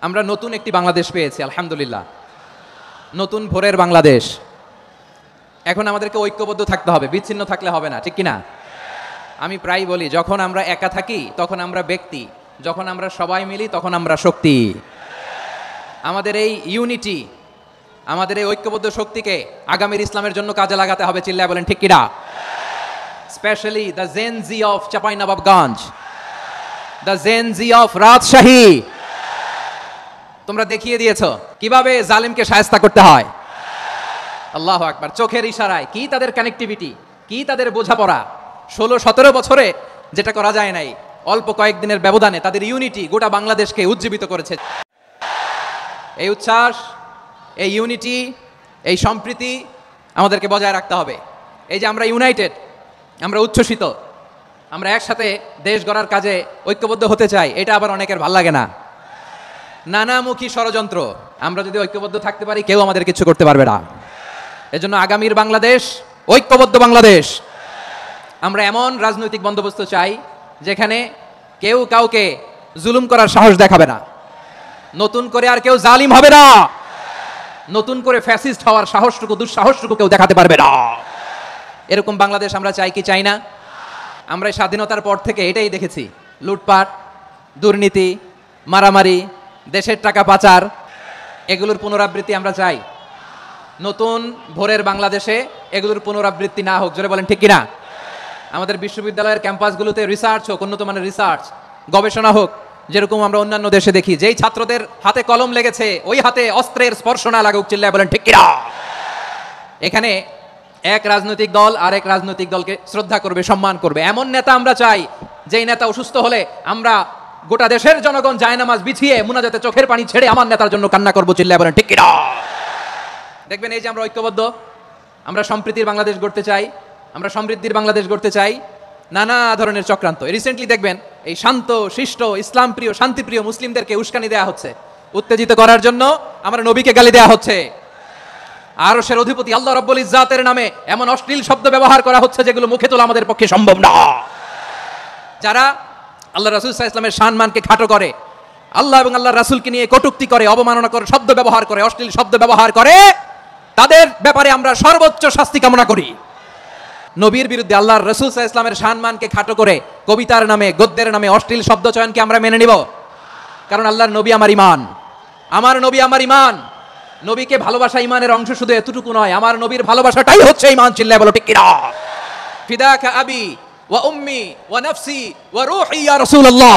আমরা নতুন একটি বাংলাদেশ পেয়েছি আলহামদুলিল্লাহ, নতুন ভোরের বাংলাদেশ। এখন আমাদেরকে ঐক্যবদ্ধ থাকতে হবে, বিচ্ছিন্ন থাকলে হবে না, ঠিক কিনা? আমি প্রায় বলি, যখন আমরা একা থাকি তখন আমরা ব্যক্তি, যখন আমরা সবাই মিলি তখন আমরা শক্তি। আমাদের এই ইউনিটি, আমাদের এই ঐক্যবদ্ধ শক্তিকে আগামীর ইসলামের জন্য কাজে লাগাতে হবে। চিল্লায় বলেন ঠিক কিনা? Specially the Gen Z of Chapainawabganj, the Gen Z of Rajshahi, তোমরা দেখিয়ে দিয়েছ কিভাবে জালিমকে শায়েস্তা করতে হয়। আল্লাহু আকবার। চোখের ইশারায় কি তাদের কানেক্টিভিটি, কি তাদের বোঝাপড়া। 16-17 বছরে যেটা করা যায় নাই, অল্প কয়েকদিনের ব্যবধানে তাদের ইউনিটি গোটা বাংলাদেশকে উজ্জীবিত করেছে। এই উচ্ছ্বাস, এই ইউনিটি, এই সম্প্রীতি আমাদেরকে বজায় রাখতে হবে। এই যে আমরা ইউনাইটেড, আমরা উচ্ছ্বসিত, আমরা একসাথে দেশ গড়ার কাজে ঐক্যবদ্ধ হতে চাই, এটা আবার অনেকের ভাল লাগে না। নানামুখী ষড়যন্ত্র, আমরা যদি ঐক্যবদ্ধ থাকতে পারি কেউ আমাদের কিছু করতে পারবে না। এজন্য আগামীর বাংলাদেশ ঐক্যবদ্ধ বাংলাদেশ। আমরা এমন রাজনৈতিক বন্দোবস্ত চাই যেখানে কেউ কাউকে জুলুম করার সাহস দেখাবে না, নতুন করে আর কেউ জালিম হবে না, নতুন করে ফ্যাসিস্ট হওয়ার সাহসটুকু, দুঃসাহসটুকু কেউ দেখাতে পারবে না। এরকম বাংলাদেশ আমরা চাই কি চাই না? আমরা স্বাধীনতার পর থেকে এটাই দেখেছি, লুটপাট, দুর্নীতি, মারামারি, দেশের টাকা পাচার, এগুলোর পুনরাবৃত্তি আমরা চাই। নতুন ভোরের বাংলাদেশে এগুলোর পুনরাবৃত্তি না হোক। জোরে বলেন ঠিক কিনা? আমাদের বিশ্ববিদ্যালয়ের ক্যাম্পাসগুলোতে রিসার্চ হোক, উন্নত মানের রিসার্চ, গবেষণা হোক, যেরকম আমরা অন্যান্য দেশে দেখি। যেই ছাত্রদের হাতে কলম লেগেছে ওই হাতে অস্ত্রের স্পর্শ না লাগুক। চিল্লায় বলেন ঠিক কিনা? এখানে এক রাজনৈতিক দল আরেক রাজনৈতিক দলকে শ্রদ্ধা করবে, সম্মান করবে, এমন নেতা আমরা চাই যেই নেতা অসুস্থ হলে আমরা গোটা দেশের জনগণ জায়নামাজ বিছিয়ে মুনাজাতে চোখের পানি ছেড়ে আমার নেতার জন্য কান্না করবো। চিল্লায় বলেন ঠিক কিনা? দেখবেন এই যে আমরা ঐক্যবদ্ধ, আমরা সম্প্রীতির বাংলাদেশ গড়তে চাই, আমরা সমৃদ্ধির বাংলাদেশ গড়তে চাই। নানা ধরনের চক্রান্ত, রিসেন্টলি দেখবেন এই শান্ত শিষ্ট ইসলাম প্রিয় শান্তিপ্রিয় মুসলিমদেরকে উস্কানি দেওয়া হচ্ছে, উত্তেজিত করার জন্য আমরা নবীকে গালি দেওয়া হচ্ছে। আরশের অধিপতি আল্লাহ রাব্বুল ইজ্জাতের নামে এমন অশ্লীল শব্দ ব্যবহার করা হচ্ছে যেগুলো মুখে তোলা আমাদের পক্ষে সম্ভব না। যারা আল্লাহ রাসূল সাল্লাল্লাহু আলাইহি ওয়াসাল্লামের সম্মানকে খাটো করে, আল্লাহ এবং আল্লাহর রাসূলকে নিয়ে কটূক্তি করে, অবমাননা করে, শব্দ ব্যবহার করে, অশ্লীল শব্দ ব্যবহার করে, তাদের ব্যাপারে আমরা সর্বোচ্চ শাস্তি কামনা করি। নবীর বিরুদ্ধে আল্লাহর রাসূল সাল্লাল্লাহু আলাইহি ওয়াসাল্লামের সম্মানকে খাটো করে কবিতার নামে, গদ্যের নামে অশ্লীল শব্দ চয়নকে আমরা মেনে নিব? কারণ আল্লাহর নবী আমার ঈমান, আমার নবী আমার ঈমান। নবীকে ভালোবাসা ঈমানের অংশ শুধু এতটুকু নয়, আমার নবীর ভালোবাসাটাই হচ্ছে ঈমান। চিল্লায় বলো ঠিক কিনা? ফিদাকা আবি ওয়া উম্মি ওয়া নাফসি ওয়া রূহি ইয়া রাসূলুল্লাহ।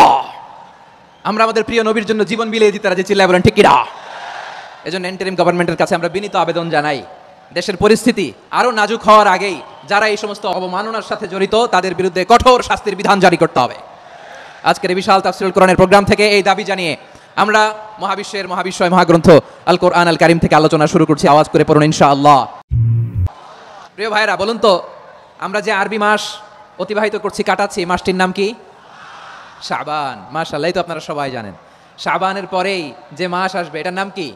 আমরা আমাদের প্রিয় নবীর জন্য জীবন বিলিয়ে দিতে রাজি। চিল্লায় বলেন ঠিক কিনা? এজন্য ইন্টারিম গভর্নমেন্টের কাছে আমরা বিনীত আবেদন জানাই, দেশের পরিস্থিতি আরো নাজুক হওয়ার আগেই যারা এই সমস্ত অবমাননার সাথে জড়িত তাদের বিরুদ্ধে কঠোর শাস্তির বিধান জারি করতে হবে। আজকের এই বিশাল তাফসীরুল কোরআনের প্রোগ্রাম থেকে এই দাবি জানিয়ে আমরা মহাবিশ্বের মহাবিশ্বয় মহাগ্রন্থ আল কোরআন আল কারীম থেকে আলোচনা শুরু করছি। আওয়াজ করে পড়ুন ইনশাআল্লাহ। প্রিয় ভাইরা, বলুন তো, আমরা যে আরবি মাস অতিবাহিত করছি, কাটাচ্ছি, মাসটির নাম কি? শাবান। মাশাআল্লাহ, এই তো আপনারা সবাই জানেন। শাবানের পরেই যে মাস আসবে এটার নাম কি?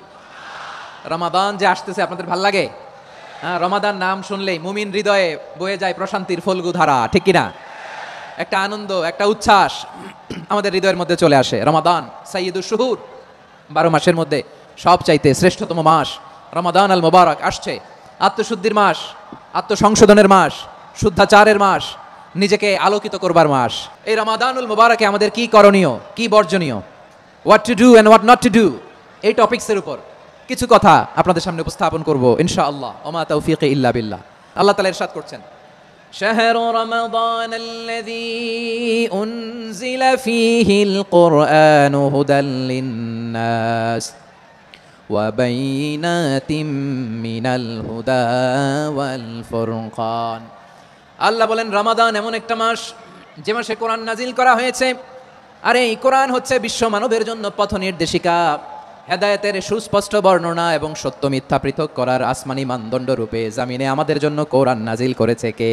রমাদান। যে আসতেছে, আপনাদের ভাল লাগে? হ্যাঁ, রমাদান নাম শুনলেই মুমিন হৃদয়ে বয়ে যায় প্রশান্তির ফল্গু ধারা, ঠিক কিনা? একটা আনন্দ, একটা উচ্ছ্বাস আমাদের হৃদয়ের মধ্যে চলে আসে। রমাদান সাইয়্যিদুশ শুহুর, 12 মাসের মধ্যে সবচাইতে শ্রেষ্ঠতম মাস রমাদান আল মুবারক আসছে। আত্মশুদ্ধির মাস, আত্মসংশোধনের মাস, শুদ্ধাচারের মাস, নিজেকে আলোকিত করবার মাস। এই রমাদানুল মুবারকে আমাদের কি করণীয়, কি বর্জনীয়, what to do and what not to do, এই টপিকসের উপর কিছু কথা আপনাদের সামনে উপস্থাপন করব ইনশাআল্লাহ। ওমা তাওফীকি ইল্লা বিল্লাহ। আল্লাহ তাআলা ইরশাদ করছেন, শাহরু রমাদান আল্লাযী উনজিলা ফীহিল কুরআনু হুদাল লিন-নাস ওয়া বাইনাতিম মিনাল হুদা ওয়াল ফুরকান। আল্লাহ বলেন, রমাদান এমন একটা মাস যে মাসে কোরআন নাজিল করা হয়েছে। আর এই কোরআন হচ্ছে বিশ্ব মানবের জন্য পথ নির্দেশিকা, হেদায়েতের সুস্পষ্ট বর্ণনা এবং সত্য মিথ্যা পৃথক করার আসমানি মানদণ্ড রূপে জামিনে আমাদের জন্য কোরআন নাজিল করেছে কে?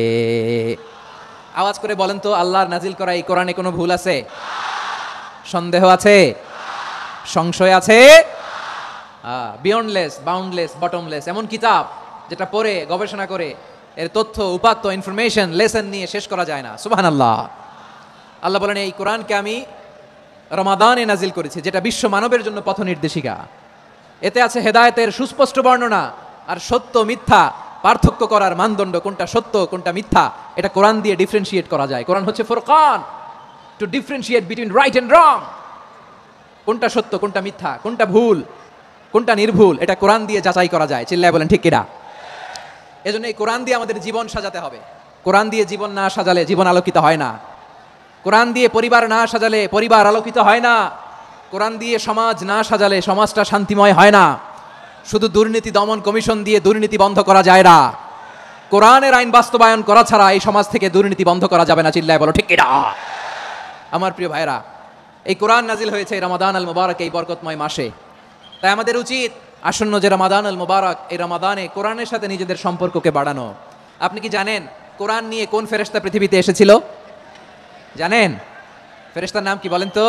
আওয়াজ করে বলেন তো, আল্লাহর নাজিল করা এই কোরআনে কোনো ভুল আছে? সন্দেহ আছে? সংশয় আছে? বিয়ন্ডলেস, বাউন্ডলেস, বটমলেস এমন কিতাব যেটা পড়ে গবেষণা করে এর তথ্য, উপাত্ত, ইনফরমেশন, লেসন নিয়ে শেষ করা যায় না। সুবহানাল্লাহ। আল্লাহ বলেন, এই কোরআনকে আমি রমাদানে নাজিল করেছি, যেটা বিশ্ব মানবের জন্য পথ নির্দেশিকা। এতে আছে হেদায়েতের সুস্পষ্ট বর্ণনা, আর সত্য মিথ্যা পার্থক্য করার মানদণ্ড, কোনটা সত্য কোনটা মিথ্যা, এটা কোরআন দিয়ে ডিফারেন্সিয়েট করা যায়। কোরআন হচ্ছে ফুরকান, to differentiate between right and wrong. কোনটা সত্য কোনটা মিথ্যা, কোনটা ভুল কোনটা নির্ভুল, এটা কোরআন দিয়ে যাচাই করা যায়। চিল্লায় বলেন ঠিক কিনা? এজন্য এই কোরআন দিয়ে আমাদের জীবন সাজাতে হবে। কোরআন দিয়ে জীবন না সাজালে জীবন আলোকিত হয় না। কোরআন দিয়ে পরিবার না সাজালে পরিবার আলোকিত হয় না। কোরআন দিয়ে সমাজ না সাজালে সমাজটা শান্তিময় হয় না। শুধু দুর্নীতি দমন কমিশন দিয়ে দুর্নীতি বন্ধ করা যায় না। কোরআনের আইন বাস্তবায়ন করা ছাড়া এই সমাজ থেকে দুর্নীতি বন্ধ করা যাবে না। চিল্লায় বলো ঠিক কিনা? আমার প্রিয় ভাইরা, এই কোরআন নাজিল হয়েছে রমাদান আল মুবারক, এই বরকতময় মাসে। তাই আমাদের উচিত আসন্ন যে রমাদান আল মুবারক, এই রমাদানে কোরআনের সাথে নিজেদের সম্পর্ককে বাড়ানো। আপনি কি জানেন কোরআন নিয়ে কোন ফেরেশতা পৃথিবীতে এসেছিল? জানেন? ফেরেশতার নাম কি বলেন তো?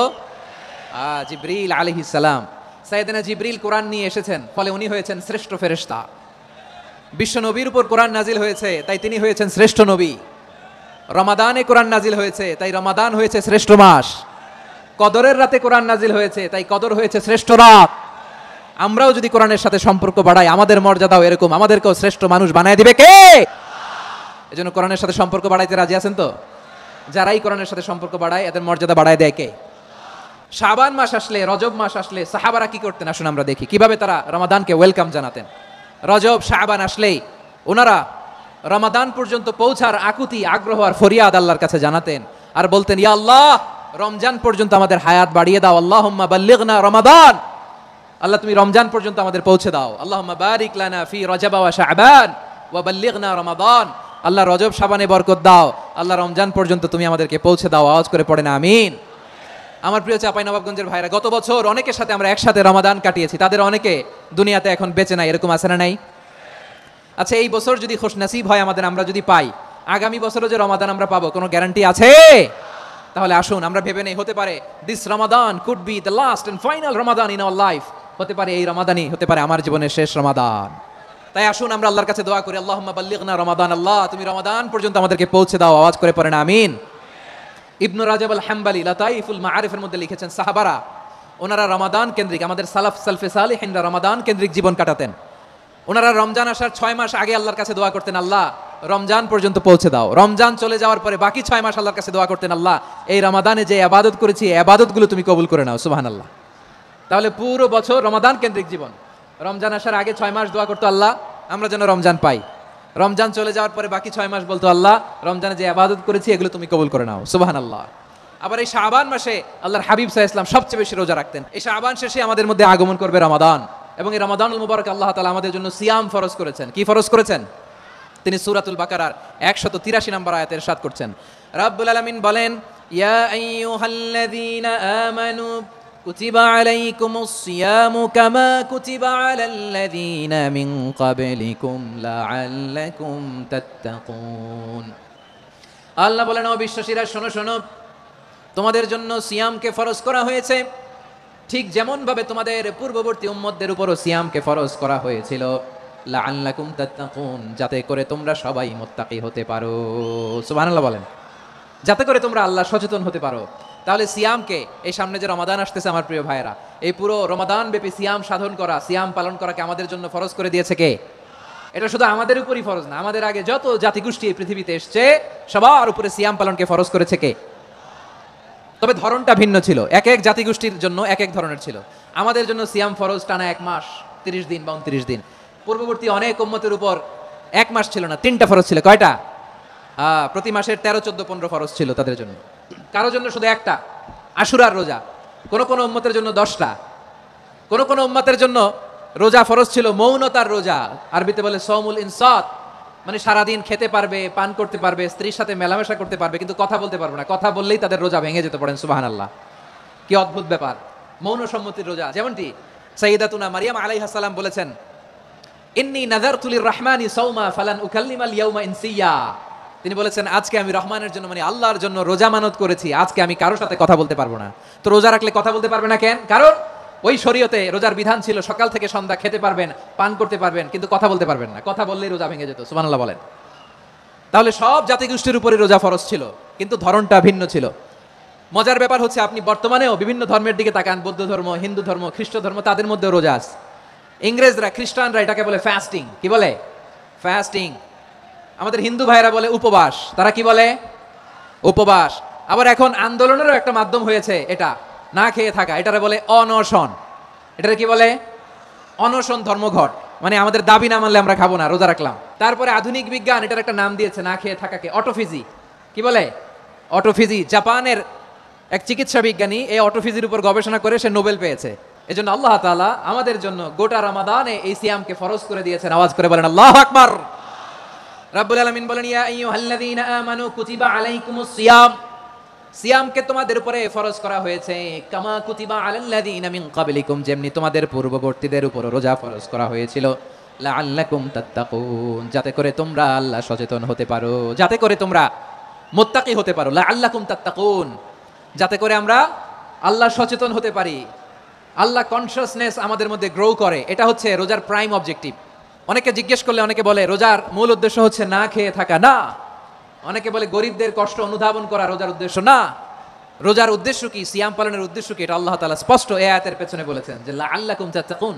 জিবরিল আলাইহিস সালাম। সাইয়েদনা জিবরিল কোরআন নিয়ে এসেছেন, ফলে উনি হয়েছেন শ্রেষ্ঠ ফেরেশতা। বিশ্ব নবীর উপর কোরআন নাজিল হয়েছে, তাই তিনি হয়েছেন শ্রেষ্ঠ নবী। রমাদানে কোরআন নাজিল হয়েছে, তাই রমাদান হয়েছে শ্রেষ্ঠ মাস। কদরের রাতে কোরআন নাজিল হয়েছে, তাই কদর হয়েছে শ্রেষ্ঠ রাত। আমরাও যদি কোরআনের সাথে সম্পর্ক বাড়াই, আমাদের মর্যাদাও এরকম, আমাদেরকেও শ্রেষ্ঠ মানুষ বানায় দিবে কে? এজন্য কোরআনের সাথে সম্পর্ক বাড়াইতে রাজি আছেন তো? যারাই কোরআনের সাথে সম্পর্ক বাড়ায় এদের মর্যাদা বাড়ায় দেয় কে? শাবান মাস আসলে, রজব মাস আসলে সাহাবারা কি করতেন আসুন আমরা দেখি কিভাবে তারা রমাদানকে ওয়েলকাম জানাতেন। রজব শাবান আসলেই ওনারা রমাদান পর্যন্ত পৌঁছার আকুতি আগ্রহ আর ফরিয়াদ আল্লাহর কাছে জানাতেন, আর বলতেন, ইয়া আল্লাহ, রমজান পর্যন্ত আমাদের হায়াত বাড়িয়ে দাও। আল্লাহুম্মা বাল্লিগনা রমাদান, আল্লাহ তুমি রমজান পর্যন্ত আমাদের পৌঁছে দাও। আল্লাহুম্মা বারিক লানা ফি রজব ওয়া শাবান ওয়া বাল্লিগনা রমাদান, আল্লাহ রজব শাবানে বরকত দাও, আল্লাহ রমজান পর্যন্ত তুমি আমাদেরকে পৌঁছে দাও। আওয়াজ করে পড়েন আমিন। আমার প্রিয় চাঁপাইনবাবগঞ্জের ভাইরা, গত বছর অনেকের সাথে আমরা একসাথে রমাদান কাটিয়েছি, তাদের অনেকে দুনিয়াতে এখন বেঁচে নাই, এরকম আছে না নাই? আচ্ছা, এই বছর যদি খুশনসিব হয় আমাদের, আমরা যদি পাই, আগামী বছরও যে রমাদান আমরা পাবো কোনো গ্যারান্টি আছে? তাহলে আসুন আমরা ভেবে নেই, হতে পারে this Ramadan could be the last and final Ramadan in our life. হতে পারে এই রমাদানই হতে পারে আমার জীবনের শেষ রমাদান। তাই আসুন আমরা আল্লাহর কাছে দোয়া করি, আল্লাহুম্মা বাল্লিগনা রমাদান, আল্লাহ তুমি রমাদান পর্যন্ত আমাদেরকে পৌঁছে দাও। আওয়াজ করে পড়েন আমিন। ইবনু রাজব আল হাম্বলি লাতাইফুল মাআরিফের মধ্যে লিখেছেন, সাহাবারা ওনারা রমাদান কেন্দ্রিক, আমাদের সালাফ সালফে সালিহিনরা রমাদান কেন্দ্রিক জীবন কাটাতেন। ওনারা রমজান আসার 6 মাস আগে আল্লাহর কাছে দোয়া করতেন, আল্লাহ রমজান পর্যন্ত পৌঁছে দাও। রমজান চলে যাওয়ার পরে বাকি 6 মাস আল্লাহর কাছে দোয়া করতেন, আল্লাহ এই রমাদানে যে ইবাদত করেছি এই ইবাদতগুলো তুমি কবুল করে নাও। সুবহানাল্লাহ। তাহলে পুরো বছর রমাদান কেন্দ্রিক জীবন। রমজান আসার আগে 6 মাস দোয়া করতো, আল্লাহ আমরা যেন রমজান পাই। রমজান চলে যাওয়ার পরে বাকি 6 মাস বলতো, আল্লাহ রমজানে যে ইবাদত করেছি এগুলো তুমি কবুল করে নাও। সুবহানাল্লাহ। আবার এই শাবান মাসে আল্লাহর হাবিব সাল্লাল্লাহু আলাইহি ওয়াসাল্লাম সবচেয়ে বেশি রোজা রাখতেন। এই শাবান শেষে আমাদের মধ্যে আগমন করবে রমাদান, এবং এই রমাদানুল মুবারক আল্লাহ তাআলা আমাদের জন্য সিয়াম ফরজ করেছেন। কি ফরজ করেছেন? তিনি সূরাতুল বাকারার 183 নম্বর আয়াতে ইরশাদ করছেন, রাব্বুল আলামিন বলেন, ইয়া আইয়ুহাল্লাযীনা আমানু কুতিবা আলাইকুমুস সিয়ামু কামা কুতিবা আলাল্লাযীনা মিন ক্বাবলিকুম লাআল্লাকুম তাত্তাকুন। আল্লাহ বলেন, ও বিশ্বাসীরা শোনো শোনো, তোমাদের জন্য সিয়ামকে ফরজ করা হয়েছে, ঠিক যেমন ভাবে তোমাদের পূর্ববর্তী উম্মতদের উপরও সিয়ামকে ফরজ করা হয়েছিল, লাআল্লাকুম তাত্তাকুন, যাতে করে তোমরা সবাই মুত্তাকি হতে পারো। সুবহানাল্লাহ বলেন, যাতে করে তোমরা আল্লাহ সচেতন হতে পারো। তাহলে সিয়ামকে, এই সামনে যে রমাদান আসতেছে আমার প্রিয় ভাইয়েরা, এই পুরো রমাদান ব্যাপী সিয়াম সাধন করা, সিয়াম পালন করাকে আমাদের জন্য ফরজ করে দিয়েছে কে? এটা শুধু আমাদের উপরই ফরজ না, আমাদের আগে যত জাতিগোষ্ঠী এই পৃথিবীতে এসছে সবার উপরে সিয়াম পালনকে ফরজ করেছে কে? তবে ধরনটা ভিন্ন ছিল, এক এক জাতিগোষ্ঠীর জন্য এক এক ধরনের ছিল। আমাদের জন্য সিয়াম ফরজ টানা 1 মাস 30 দিন বা 29 দিন। পূর্ববর্তী অনেক উম্মতের উপর 1 মাস ছিল না, 3টা ফরজ ছিল। কয়টা? প্রতি মাসের 13, 14, 15 ফরজ ছিল তাদের জন্য। কারোর জন্য শুধু একটা, আশুরার রোজা। কোন কোন উম্মতের জন্য 10টা। কোন কোন উম্মতের জন্য রোজা ফরজ ছিল মৌনতার রোজা, আরবিতে বলে সওমুল ইনসাত, মানে সারাদিন খেতে পারবে, পান করতে পারবে, স্ত্রীর সাথে মেলামেশা করতে পারবে, কিন্তু কথা বলতে পারবে না। কথা বললেই তাদের রোজা ভেঙে যেতে পারেন। সুবহানাল্লাহ, কি অদ্ভুত ব্যাপার! মৌন সম্মতির রোজা। যেমনটি সাইয়্যিদাতুনা মারিয়াম আলাইহিস সালাম বলেছেন, ইন্নী নাযারতু লির-রাহমানি সাওমা ফালান উকাল্লিমাল ইয়াওমা ইনসিয়া। তিনি বলেছেন, আজকে আমি রহমানের জন্য, মানে আল্লাহর জন্য রোজা মানত করেছি, আজকে আমি কারোর সাথে কথা বলতে পারবো না। তো রোজা রাখলে কথা বলতে পারবে না কেন? কারণ ওই শরীয়তে রোজার বিধান ছিল সকাল থেকে সন্ধ্যা খেতে পারবেন, পান করতে পারবেন, কিন্তু কথা বলতে পারবেন না। কথা বললেই রোজা ভেঙে যেত। সুবহানাল্লাহ বলেন। তাহলে সব জাতিগোষ্ঠীর উপরে রোজা ফরজ ছিল, কিন্তু ধরনটা ভিন্ন ছিল। মজার ব্যাপার হচ্ছে আপনি বর্তমানেও বিভিন্ন ধর্মের দিকে তাকান, বৌদ্ধ ধর্ম, হিন্দু ধর্ম, খ্রিস্ট ধর্ম, তাদের মধ্যে রোজা আছে। ইংরেজরা, খ্রিস্টানরা এটাকে বলে ফাস্টিং। কি বলে? ফাস্টিং। আমাদের হিন্দু ভাইরা বলে উপবাস। তারা কি বলে? উপবাস। আবার এখন আন্দোলনেরও একটা মাধ্যম হয়েছে এটা, না খেয়ে থাকা। এটারে বলে অনশন। এটারে কি বলে? অনশন ধর্মঘট। মানে আমাদের দাবি না মানলে আমরা খাবো না, রোজা রাখলাম। তারপরে আধুনিক বিজ্ঞান এটার একটা নাম দিয়েছে না খেয়ে থাকাকে, অটোফিজি। কি বলে? অটোফিজি। জাপানের এক চিকিৎসা বিজ্ঞানী এই অটোফিজির উপর গবেষণা করে সে নোবেল পেয়েছে। এজন্য আল্লাহ তাআলা আমাদের জন্য গোটা রমাদানে এই সিয়ামকে ফরজ করে দিয়েছেন। আওয়াজ করে বলেন আল্লাহু আকবার। রাব্বুল আলামিন বলেন, ইয়া আইয়ুহাল্লাযীনা আমানু কুতিবা আলাইকুমুস সিয়াম, সিয়ামকে তোমাদের উপরে ফরজ করা হয়েছে কামা কুতিবা আলাল্লাযীনা মিন ক্বাবলিকুম, যেমনি তোমাদের পূর্ববর্তীদের উপর রোজা ফরজ করা হয়েছিল, লাআল্লাকুম তাত্তাকুন, যাতে করে তোমরা আল্লাহ সচেতন হতে পারো, যাতে করে তোমরা মুত্তাকি হতে পারো। লাআল্লাকুম তাত্তাকুন, যাতে করে আমরা আল্লাহ সচেতন হতে পারি, আল্লাহ কনসিয়াসনেস আমাদের মধ্যে গ্রো করে। এটা হচ্ছে রোজার প্রাইম অবজেক্টিভ। অনেকে জিজ্ঞেস করলে অনেকে বলে রোজার মূল উদ্দেশ্য হচ্ছে না খেয়ে থাকা। না। অনেকে বলে গরিবদের কষ্ট অনুধাবন করা রোজার উদ্দেশ্য। না। রোজার উদ্দেশ্য কি? সিয়াম পালনের উদ্দেশ্য কি? এটা আল্লাহ তাআলা স্পষ্ট এই আয়াতের পেছনে বলেছেন যে লাআল্লাকুম তাত্তাকুন,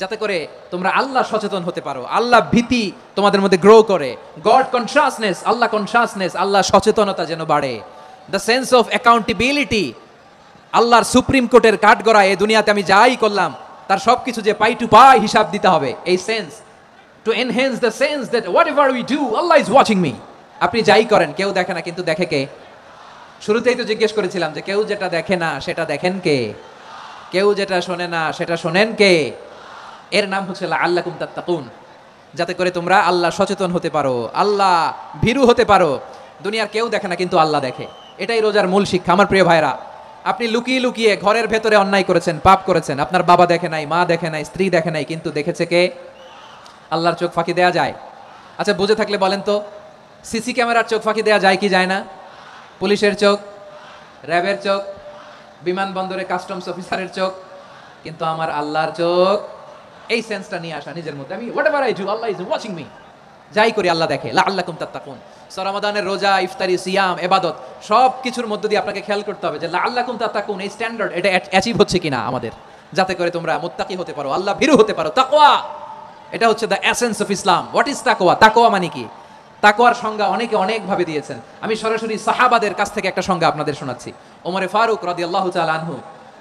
যাতে করে তোমরা আল্লাহ সচেতন হতে পারো, আল্লাহ ভীতি তোমাদের মধ্যে গ্রো করে, গড কনসিয়াসনেস, আল্লাহ কনসিয়াসনেস, আল্লাহ সচেতনতা যেন বাড়ে, দ্য সেন্স অফ অ্যাকাউন্টেবিলিটি, আল্লাহর সুপ্রিম কোর্টের কাঠগড়া এই দুনিয়াতে আমি যাই করলাম তার সবকিছু যে পাই টু পাই হিসাব দিতে হবে, এই sense, to enhance the sense that what ever we do Allah is watching me. আপনি যাই করেন কেউ দেখে না, কিন্তু দেখে কে? শুরুতেই তো জিজ্ঞেস করেছিলাম যে কেউ যেটা দেখে না সেটা দেখেন কে? কেউ যেটা শোনে না সেটা শোনেন কে? এর নাম হচ্ছে লাআল্লাকুম তাত্তাকুন, যাতে করে তোমরা আল্লাহ সচেতন হতে পারো, আল্লাহ ভীরু হতে পারো। দুনিয়ার কেউ দেখে না, কিন্তু আল্লাহ দেখে। এটাই রোজার মূল শিক্ষা। আমার প্রিয় ভাইরা, আপনি লুকিয়ে লুকিয়ে ঘরের ভেতরে অন্যায় করেছেন, পাপ করেছেন, আপনার বাবা দেখে নাই, মা দেখে নাই, স্ত্রী দেখে নাই, কিন্তু দেখেছে কে? আল্লাহর চোখ ফাঁকি দেয়া যায়? আচ্ছা, বুঝে থাকলে বলেন তো, সিসি ক্যামেরার চোখ ফাঁকি দেয়া যায় কি যায় না? পুলিশের চোখ, র্যাবের চোখ, বিমানবন্দরে কাস্টমস অফিসারের চোখ, কিন্তু আমার আল্লাহর চোখ। এই সেন্সটা নিয়ে আসা নিজের মধ্যে, আমি what ever I do Allah is watching me, যাই করি আল্লাহ দেখে। লাআল্লাকুম তাত্তাকুন। রমাদানের রোজা, ইফতারি, সিয়াম, ইবাদত সব কিছুর মধ্য দিয়ে আপনাকে খেয়াল করতে হবে যে লাআল্লাকুম তাত্তাকুন এই স্ট্যান্ডার্ড এটা অ্যাচিভ হচ্ছে কিনা আমাদের, যাতে করে তোমরা মুত্তাকি হতে পারো, আল্লাহ ভীরু হতে পারো। তাকওয়া, এটা হচ্ছে the essence of Islam. What is তাকওয়া? তাকওয়া মানে কি? তাকওয়ার সংজ্ঞা অনেকে অনেকভাবে দিয়েছেন। আমি সরাসরি সাহাবাদের কাছ থেকে একটা সংজ্ঞা আপনাদের শোনাচ্ছি। ওমরে ফারুক রাদিয়াল্লাহু তাআলা আনহু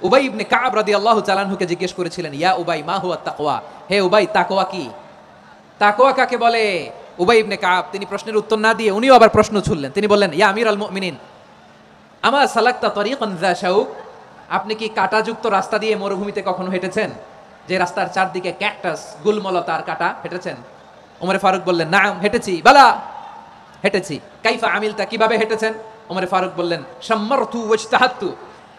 উবাই ইবনে কাব রাদিয়াল্লাহু তাআলা আনহুকে জিজ্ঞেস করেছিলেন, ইয়া উবাই মা হুয়া তাকওয়া, হে উবাই তাকওয়া কি? তাকওয়া কাকে বলে? উবাই ইবনে কাব তিনি প্রশ্নের উত্তর না দিয়ে উনিও আবার প্রশ্ন ছুড়লেন। তিনি বললেন, ইয়া আমিরাল মুমিনিন আমা সালাকতা তরিকান যা শাউক, আপনি কি কাঁটাযুক্ত রাস্তা দিয়ে মরুভূমিতে কখনো হেঁটেছেন? যে রাস্তার চারদিকে ক্যাকটাস, গুলমলতার কাঁটা, হেঁটেছেন? ওমরে ফারুক বললেন, নাম, হেঁটেছি। বালা, হেঁটেছি। কাইফা আমিলতা, কিভাবে হেঁটেছেন? ওমরে ফারুক বললেন, শাম্মারতু ওয়াজতাহাতু,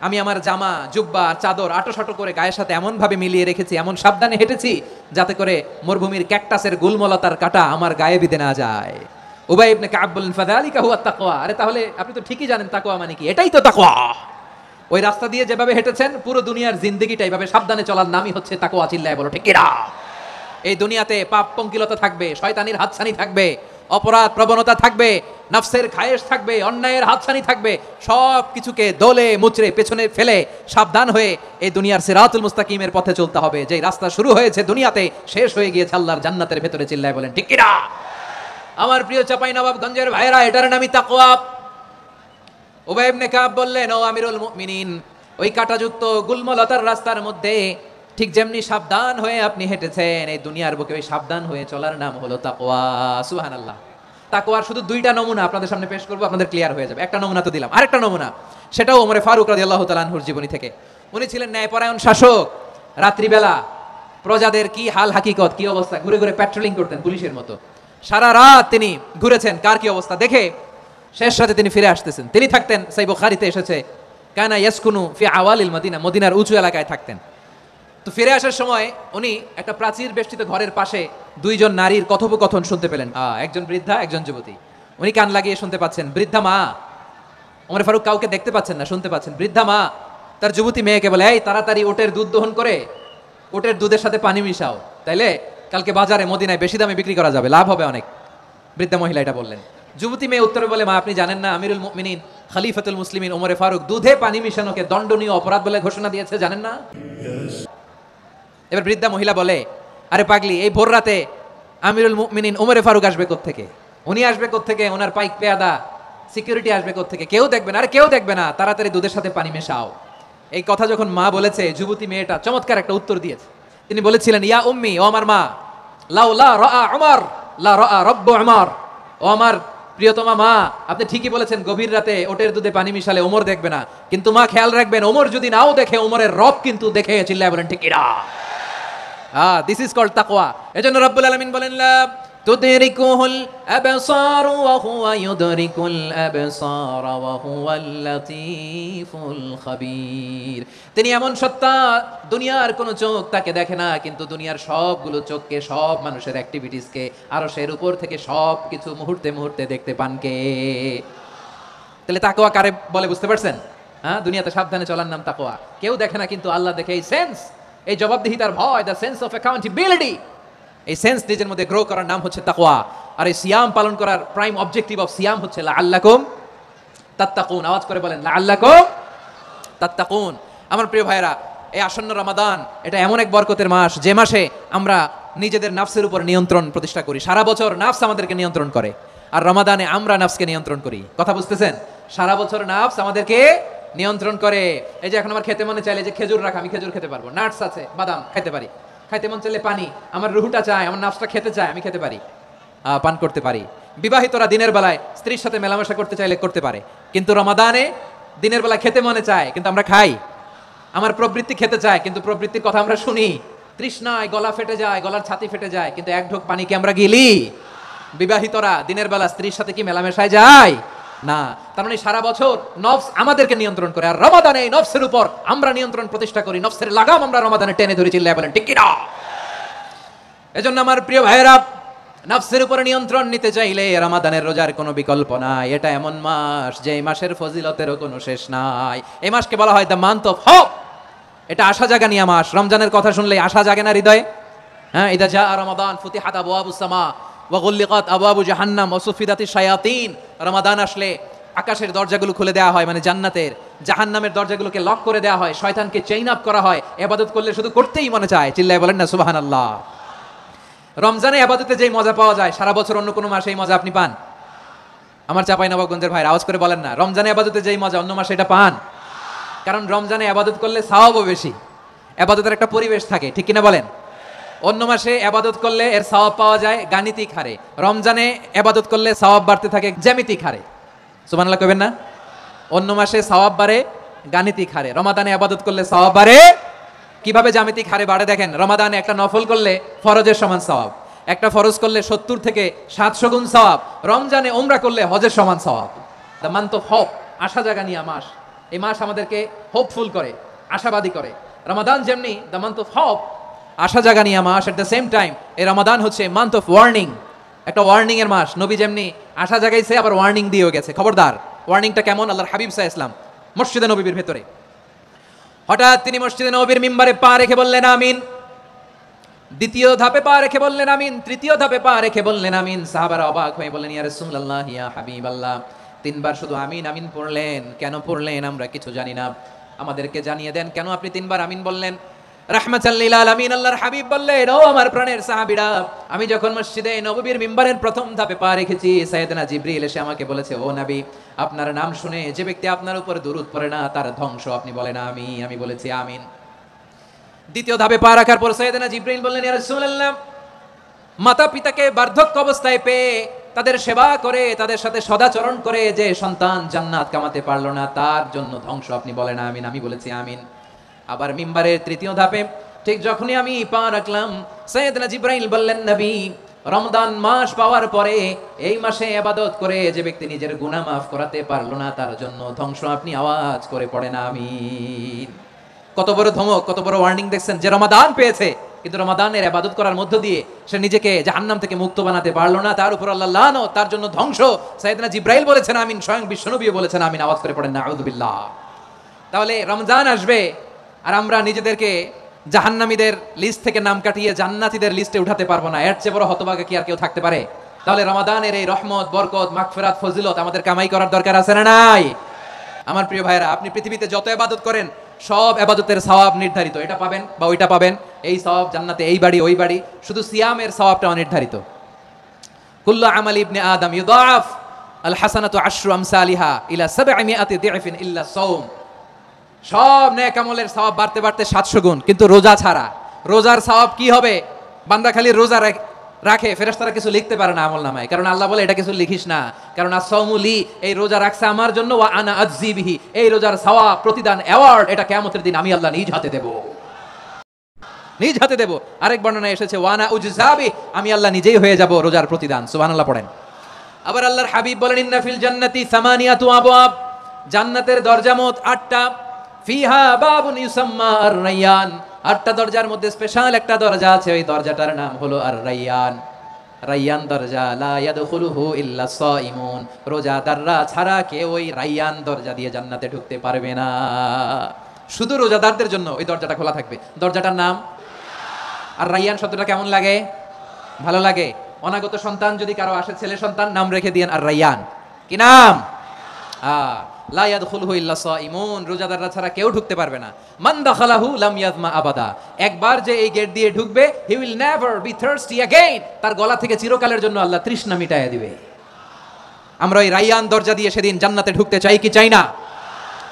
আমি আমার জামা, জুব্বা, চাদর আটোসাটো করে গায়ের সাথে এমন ভাবে মিলিয়ে রেখেছি, এমন সাবধানে হেঁটেছি যাতে করে মরুভূমির ক্যাকটাসের গুলমলতার কাঁটা আমার গায়ে বিধে না যায়। উবাই ইবনে কাব বললেন, ফাযালিকা হুয়া তাকওয়া, আরে তাহলে আপনি তো ঠিকই জানেন তাকওয়া মানে কি, এটাই তো তাকওয়া। ওই রাস্তা দিয়ে যেভাবে হেঁটেছেন পুরো দুনিয়ার জিন্দেগিটা এইভাবে সাবধানে চলার নামই হচ্ছে তাকওয়া। চিল্লায় বলো ঠিক কিনা? এই দুনিয়াতে পাপ পঙ্কিলতা থাকবে, শয়তানির হাতছানি থাকবে, অপরাধ প্রবণতা থাকবে, নফসের খায়েশ থাকবে, অন্যায়ের হাতছানি থাকবে, সব কিছুকে দলে মুচড়ে পেছনে ফেলে সাবধান হয়ে এই দুনিয়ার সিরাতুল মুস্তাকিমের পথে চলতে হবে। যেই রাস্তা শুরু হয়েছে দুনিয়াতে, শেষ হয়ে গিয়েছে আল্লাহর জান্নাতের ভেতরে। চিল্লায় বলেন ঠিক কিনা? আমার প্রিয় চাঁপাইনবাবগঞ্জের ভাইরা, এটার নামই তাকওয়া। উবাই ইবনে কাব বললেন, ও আমিরুল মুমিনিন, ওই কাঁটাযুক্ত গুলমলতার রাস্তার মধ্যে ঠিক যেমনি সাবধান হয়ে আপনি হেঁটেছেন, এই দুনিয়ার বুকে ওই সাবধান হয়ে চলার নাম হলো তাকওয়া। সুবহানাল্লাহ। তাকওয়ার শুধু দুইটা নমুনা আপনাদের সামনে পেশ করবো, আপনাদের ক্লিয়ার হয়ে যাবে। একটা নমুনা তো দিলাম, আরেকটা নমুনা, সেটাও ওমরে ফারুক রাদিয়াল্লাহু তাআলা আনহুর জীবনী থেকে। উনি ছিলেন ন্যায়পরায়ণ শাসক। রাত্রিবেলা প্রজাদের কি হাল হাকিকত, কি অবস্থা, ঘুরে ঘুরে প্যাট্রোলিং করতেন পুলিশের মতো। সারা রাত তিনি ঘুরেছেন কার কি অবস্থা দেখে, শেষ রাতে তিনি ফিরে আসতেছেন। তিনি থাকতেন, সেই বুখারীতে এসেছে, কানা ইয়াসকুনু ফি আওয়ালিল মদিনা, মদিনার উঁচু এলাকায় থাকতেন। তো ফিরে আসার সময় উনি একটা প্রাচীর বেষ্টিত ঘরের পাশে দুইজন নারীর কথোপকথন শুনতে পেলেন। একজন বৃদ্ধা, একজন যুবতী। উনি কান লাগিয়ে শুনতে পাচ্ছেন। বৃদ্ধা মা, ওমর ফারুক কাউকে দেখতে পাচ্ছেন না, শুনতে পাচ্ছেন। বৃদ্ধা মা তার যুবতী মেয়েকে বলে, এই তাড়াতাড়ি ওটের দুধ দহন করে ওটের দুধের সাথে পানি মিশাও, তাইলে কালকে বাজারে মদিনায় বেশি দামে বিক্রি করা যাবে, লাভ হবে অনেক। বৃদ্ধা মহিলা এটা বললেন। যুবতী মেয়ে উত্তরে বলে, মা আপনি জানেন না আমিরুল মুমিনিন খলিফাতুল মুসলিমিন ওমরে ফারুক দুধে পানি মিশানোকে দণ্ডনীয় অপরাধ বলে ঘোষণা দিয়েছে, জানেন না? এবার বৃদ্ধা মহিলা বলে, আরে পাগলি, এই ভোর রাতে আমিরুল মুমিনিন ওমরে ফারুক আসবে কোত্থেকে? উনি আসবে কোত্থেকে? ওনার পাইক পেয়াদা সিকিউরিটি আসবে কোত্থেকে? কেউ দেখবে না। আরে কেউ দেখবে না, তাড়াতাড়ি দুধের সাথে পানি মেশাও। এই কথা যখন মা বলেছে, যুবতী মেয়েটা চমৎকার একটা উত্তর দিয়েছে। তিনি বলেছিলেন, ইয়া উম্মি, ও আমার মা, লাউ লা রাআ উমর লা রাআ রব্বু উমর। ও আমার প্রিয়তমা মা, আপনি ঠিকই বলেছেন, গভীর রাতে ওটের দুধে পানি মিশালে ওমর দেখবে না, কিন্তু মা খেয়াল রাখবেন, ওমর যদি নাও দেখে, ওমরের রব কিন্তু দেখে। চিল্লায় বলেন ঠিক কিনা? দিস ইজ কল্ড তাকওয়া। এজন্য রব্বুল আলামিন বলেন, লা তুদরিকুহুল আবসার ওয়া হুয়া ইউদরিকুল আবসার ওয়া হুয়াল লাতীফুল খাবীর। তিনি এমন সত্তা, দুনিয়ার কোন চোখ তাকে দেখে না, কিন্তু দুনিয়ার সবগুলো চোখকে, সব মানুষের অ্যাক্টিভিটিসকে, আরশের উপর থেকে সব কিছু মুহূর্তে মুহূর্তে দেখতে পান কে? তাহলে তাকওয়া কারে বলে বুঝতে পারছেন? দুনিয়াতে সাবধানে চলার নাম তাকওয়া। কেউ দেখে না, কিন্তু আল্লাহ দেখে। এই সেন্স, এই জবাবদিহিতার ভয়, দ্য সেন্স অফ অ্যাকাউন্টেবিলিটি, এই সেন্স নিজের মধ্যে গ্রো করার নাম হচ্ছে তাকওয়া। আর এই সিয়াম পালন করার প্রাইম অবজেক্টিভ অফ সিয়াম হচ্ছে লাআল্লাকুম তাত্তাকুন। আওয়াজ করে বলেন, লাআল্লাকুম তাত্তাকুন। আমার প্রিয় ভাইরা, এই আসন্ন রমাদান, এটা এমন এক বরকতের মাস, যে মাসে আমরা নিজেদের নাফসের উপর নিয়ন্ত্রণ প্রতিষ্ঠা করি। সারা বছর নাফস আমাদেরকে নিয়ন্ত্রণ করে, আর রমাদানে আমরা নাফসকে নিয়ন্ত্রণ করি। কথা বুঝতেছেন? সারা বছর নাফস আমাদেরকে নিয়ন্ত্রণ করে। এই যে এখন আমার খেতে মনে চাইলে যে খেজুর রাখা, আমি খেজুর খেতে পারবো, নাটস আছে, বাদাম খেতে পারি। খাইতে মন চাইলে পানি, আমার রুহুটা চায়, আমার নাফসটা খেতে চায়, আমি খেতে পারি, পান করতে পারি। বিবাহিতরা দিনের বেলায় স্ত্রীর সাথে মেলামেশা করতে চাইলে করতে পারে, কিন্তু রমাদানে দিনের বেলায় খেতে মনে চায়, কিন্তু আমরা খাই। আমার প্রবৃত্তি খেতে চায়, কিন্তু প্রবৃত্তির কথা আমরা শুনি। তৃষ্ণায় গলা ফেটে যায়, গলার ছাতি ফেটে যায়, কিন্তু এক ঢোক পানি কি আমরা গিলি? বিবাহিতরা দিনের বেলা স্ত্রীর সাথে কি মেলামেশায় যায়? না। তার মানে সারা বছর নফস আমাদেরকে নিয়ন্ত্রণ করে, আর রমাদানে এই নফসের উপর আমরা নিয়ন্ত্রণ প্রতিষ্ঠা করি। নফসের লাগাম আমরা রমাদানে টেনে ধরে। চিল্লায় বলেন ঠিক কিনা? এজন্য আমার প্রিয় ভাইয়েরা, নফসের উপর নিয়ন্ত্রণ নিতে চাইলে রমাদানের রোজার কোনো বিকল্প নাই। এটা এমন মাস, যে মাসের ফজিলতেরও কোনো শেষ নাই। এই মাসকে বলা হয় দ্য মান্থ অফ হোপ। এটা আশা জাগানিয়া মাস। রমজানের কথা শুনলেই আশা জাগে না হৃদয়ে? ইদা জা রমাদান ফুতিহাত আবওয়াবুস সামা ওয়া গুল্লিকাত আবওয়াবু জাহান্নাম ওয়া সুফিদাতিশ শায়াতিন। রমাদান আসলে আকাশের দরজাগুলো খুলে দেওয়া হয়, মানে জান্নাতের। জাহান্নামের দরজাগুলোকে লক করে দেওয়া হয়, শয়তানকে চেইন আপ করা হয়। ইবাদত করলে শুধু করতেই মনে চায়। চিল্লায় বলেন না সুবহানাল্লাহ। রমজানে ইবাদতে যেই মজা পাওয়া যায়, সারা বছর অন্য কোনো মাসে এই মজা আপনি পান? আমার চাঁপাইনবাবগঞ্জের ভাইরা আওয়াজ করে বলেন না, রমজানে ইবাদতে যেই মজা অন্য মাসে এটা পান? কারণ রমজানে ইবাদত করলে সওয়াবও বেশি, ইবাদতের একটা পরিবেশ থাকে, ঠিক কিনা বলেন? অন্য মাসে ইবাদত করলে এর সওয়াব পাওয়া যায় গাণিতিক হারে, রমজানে ইবাদত করলে সওয়াব বাড়তে থাকে জ্যামিতিক হারে। সুবহানাল্লাহ কইবেন না? অন্য মাসে সওয়াব বাড়ে গাণিতিক হারে, রমাদানে ইবাদত করলে সওয়াব বাড়ে কিভাবে? জ্যামিতিক হারে বাড়ে। দেখেন, রমাদানে একটা নফল করলে ফরজের সমান সওয়াব, একটা ফরজ করলে 70 থেকে 700 গুণ সওয়াব, রমজানে উমরা করলে হজের সমান সওয়াব। দ্য মান্থ অফ হোপ, আশা জাগানিয়া মাস। এই মাস আমাদেরকে হোপফুল করে, আশাবাদী করে। রমাদান যেমনি দ্য মান্থ অফ হোপ, আশা জাগানিয়া মাস, এট দ্য সেম টাইম এই রমাদান হচ্ছে মান্থ অফ ওয়ার্নিং, একটা ওয়ার্নিং এর মাস। নবী যেমনি আশা জাগাইছে, আবার ওয়ার্নিং দিয়েও গেছে, খবরদার। ওয়ার্নিংটা কেমন? আল্লাহর হাবিব সাল্লাল্লাহু আলাইহি ওয়াসাল্লাম মসজিদে নববীর ভেতরে হঠাৎ তিনি মসজিদে নববীর মিম্বারে পা রেখে বললেন আমিন। দ্বিতীয় ধাপে পা রেখে বললেন আমিন, তৃতীয় ধাপে পা রেখে বললেন আমিন। সাহাবারা অবাক হয়ে বললেন, ইয়া রাসূলুল্লাহ, ইয়া হাবিবাল্লাহ, তিনবার শুধু আমিন আমিন পড়লেন, কেন পড়লেন? আমরা কিছু জানি না, আমাদেরকে জানিয়ে দেন কেন আপনি তিনবার আমিন বললেন? রাহমাতাল লিল আলামিন আল্লাহর হাবিব বললেন, ও আমার প্রাণের সাহাবীরা, আমি যখন মসজিদে নববীর মিম্বারের প্রথম ধাপে পা রেখেছি, সাইয়েদনা জিবরিল এসে আমাকে বলেছে, ও নবী, আপনার নাম শুনে যে ব্যক্তি আপনার উপর দুরূদ পড়ে না, তার ধ্বংস। আপনি বলেন আমিন। আমি বলেছি আমিন। দ্বিতীয় ধাপে পা রাখার পর সাইয়েদনা জিবরিল বললেন, ইয়া রাসূলুল্লাহ, মাতা পিতাকে বার্ধক্য অবস্থায় পেয়ে তাদের সেবা করে, তাদের সাথে সদাচরণ করে যে সন্তান জান্নাত কামাতে পারলো না, তার জন্য ধ্বংস। আপনি বলেন আমিন। আমি বলেছি আমিন। আবার মিম্বারের তৃতীয় ধাপে ঠিক যখনই আমি পা রাখলাম, সাইয়েদনা জিবরাইল বললেন, নবী, রমজান মাস পাওয়ার পরে এই মাসে ইবাদত করে যে ব্যক্তি নিজের গুনাহ মাফ করাতে পারলো না, তার জন্য ধ্বংস। আপনি আওয়াজ করে পড়েন আমিন। কত বড় ধমক, কত বড় ওয়ার্নিং দেখছেন! যে রমাদান পেয়েছে, কিন্তু রমাদানের ইবাদত করার মধ্য দিয়ে সে নিজেকে জাহান্নাম থেকে মুক্ত বানাতে পারলো না, তার উপর আল্লাহ লানত, তার জন্য ধ্বংস। সাইয়েদনা জিবরাইল বলেছেন আমিন, স্বয়ং বিশ্বনবী বলেছেন আমিন। আওয়াজ করে পড়েন নাউযু বিল্লাহ। তাহলে রমজান আসবে আর আমরা নিজেদেরকে জাহান্নামীদের লিস্ট থেকে নাম কাটিয়ে জান্নাতীদের লিস্টে উঠাতে পারবো না। এর চেয়ে বড় হতভাগা কি আর কেউ থাকতে পারে? তাহলে রমাদানের এই রহমত, বরকত, মাগফিরাত, ফজিলত আমাদের কামাই করার দরকার আছে না নাই? আমার প্রিয় ভাইরা, আপনি পৃথিবীতে যত ইবাদত করেন সব ইবাদতের সওয়াব নির্ধারিত, এটা পাবেন বা ওইটা পাবেন, এই সওয়াব জান্নাতে, এই বাড়ি ওই বাড়ি। শুধু সিয়ামের সওয়াবটা অনির্ধারিত। কুল্লু আমালি ইবনে আদম ইউদাফ আল হাসানাতু আশরু আমসালিহা ইলা 700 দি'ফিন ইল্লা সাওম। সব নেক আমলের সওয়াব বাড়তে বাড়তে 700 গুণ, কিন্তু রোজা ছাড়া। রোজার সওয়াব কি হবে? বান্দা খালি রোজা রাখে, ফেরেশতারা কিছু লিখতে পারে না আমলনামায়, কারণ আল্লাহ বলে এটা কিছু লিখিস না, কারণ as-সাওমু লি, এই রোজা রাখছে আমার জন্য, ওয়া আনা আজজি বিহি, এই রোজার সওয়াব, প্রতিদান, অ্যাওয়ার্ড এটা কিয়ামতের দিন আমি আল্লাহ নিজ হাতে দেব, নিজ হাতে দেব। আরেক বর্ণনায় এসেছে ওয়া আনা উজজা বিহি, আমি আল্লাহ নিজেই হয়ে যাব রোজার প্রতিদান। সুবহানাল্লাহ পড়েন। আবার আল্লাহর হাবিব বলেন ইন্না ফিল জান্নাতি সামানিয়াতু আবওয়াব, জান্নাতের দরজা মোট 8টা। ফিহা বাবুন ইউসাম্মা আর-রায়্যান, 8টা দরজার মধ্যে স্পেশাল একটা দরজা আছে, ওই দরজাটার নাম হলো আর-রায়্যান। রায়্যান দরজা, লা ইয়াদখুলুহু ইল্লা সাইমুন, রোজাদাররা ছাড়া কেউ ওই রায়্যান দরজা দিয়ে জান্নাতে ঢুকতে পারবে না। শুধু রোজাদারদের জন্য ওই দরজাটা খোলা থাকবে। দরজাটার নাম আর রায়্যান। শব্দটা কেমন লাগে? ভালো লাগে। অনাগত সন্তান যদি কারো আসে, ছেলে সন্তান, নাম রেখে দিয়েন আর রায়্যান। কি নাম? লা ইয়াদখুলুহু ইল্লা সাইমুন, রোজাদাররা ছাড়া কেউ ঢুকতে পারবে না। মান দাখালাহু লাম ইয়াজমা আবাদা, একবার যে এই গেট দিয়ে ঢুকবে, he will never be thirsty again, তার গলা থেকে চিরকালের জন্য আল্লাহ তৃষ্ণা মিটাইয়া দিবে। আমরা ওই রায়্যান দরজা দিয়ে সেদিন জান্নাতে ঢুকতে চাই কি চাই না?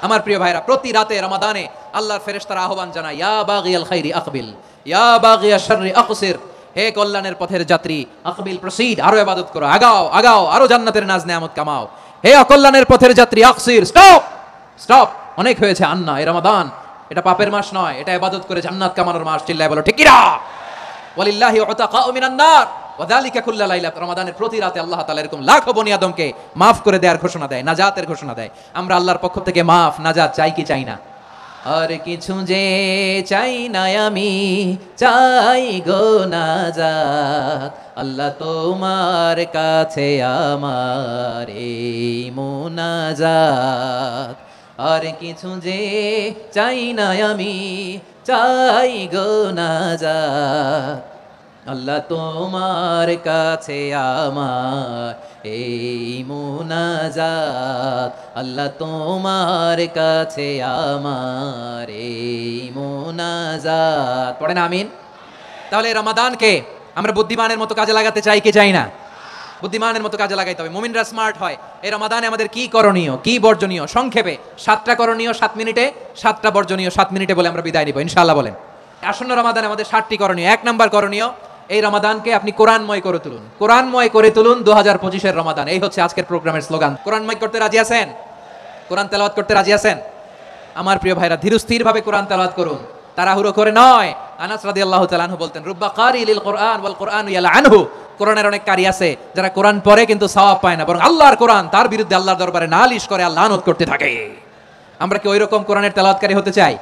আমার প্রিয় ভাইরা, প্রতি রাতে রমাদানে আল্লাহর ফেরেশতারা আহ্বান জানায়, ইয়া বাগিয়াল খাইরি আকবিল, ইয়া বাগিয়াশ শাররি আকসির, হে কল্যাণের পথের যাত্রী, আকবিল প্রসিড, আরো ইবাদত করো, আগাও আগাও, আরো জান্নাতের নাজ নেয়ামত কামাও। হে অকল্যাণের পথের যাত্রী, আকসির, স্টপ স্টপ, অনেক হয়েছে, আন্না, এই রমাদান এটা পাপের মাস নয়, এটা ইবাদত করে জান্নাত কামানোর মাস। চিল্লায় বলো ঠিক কি না? ওয়ালিল্লাহি উতাকাউ মিনান নার ওয়া যালিকা কুল্লা লাইলা, রমাদানের প্রতি রাতে আল্লাহ তাআলা এরকম লাখো বনি আদমকে maaf করে দেওয়ার ঘোষণা দেয়, নাজাতের ঘোষণা দেয়। আমরা আল্লাহর পক্ষ থেকে মাফ, নাজাত চাই কি চাই না? আর কিছু যে চাই না আমি, চাই গো নাজাত, আল্লাহ তোমার কাছে আমার এই মুনাজাত। আর কিছু যে চাই না আমি, চাই গো নাজাত, আল্লাহ তোমার কাছে আমার এই মুনাজাত, আল্লাহ তোমার কাছে আমার এই মুনাজাত। পড়েন আমিন। তাহলে রমাদানকে আমরা বুদ্ধিমানের মতো কাজে লাগাতে চাই কি চাই না? বুদ্ধিমানের মতো কাজে লাগাইতে হবে, মুমিনরা স্মার্ট হয়। এই রমাদানে আমাদের কি করণীয়, কি বর্জনীয়, সংক্ষেপে 7টা করণীয় 7 মিনিটে, 7টা বর্জনীয় 7 মিনিটে বলে আমরা বিদায় নিব ইনশাআল্লাহ। বলেন আসন্ন রমাদানে আমাদের 7টি করণীয়। 1 নাম্বার করণীয়, এই রমাদানকে আপনি কোরআনময় করে তুলুন, কোরআনময় করে তুলুন 2025 এর রমাদান। এই হচ্ছে আজকের প্রোগ্রামের স্লোগান। কোরআনময় করতে রাজি আছেন? কোরআন তেলাওয়াত করতে রাজি আছেন? আমার প্রিয় ভাইরা, ধীরস্থির ভাবে কোরআন তেলাওয়াত করুন, তাড়াহুড়ো করে নয়। আনাস রাদিয়াল্লাহু তাআলা আনহু বলতেন, রুব্বা কারি লিল কোরআন ওয়াল কোরআনু ইয়ালআনহু, কোরআনের অনেক কারি আছে যারা কোরআন পড়ে কিন্তু সওয়াব পায় না, বরং আল্লাহর কোরআন তার বিরুদ্ধে আল্লাহর দরবারে নালিশ করে, আল্লাহ লানত করতে থাকে। আমরা কি ওইরকম কোরআনের তেলাওয়াতকারী হতে চাই?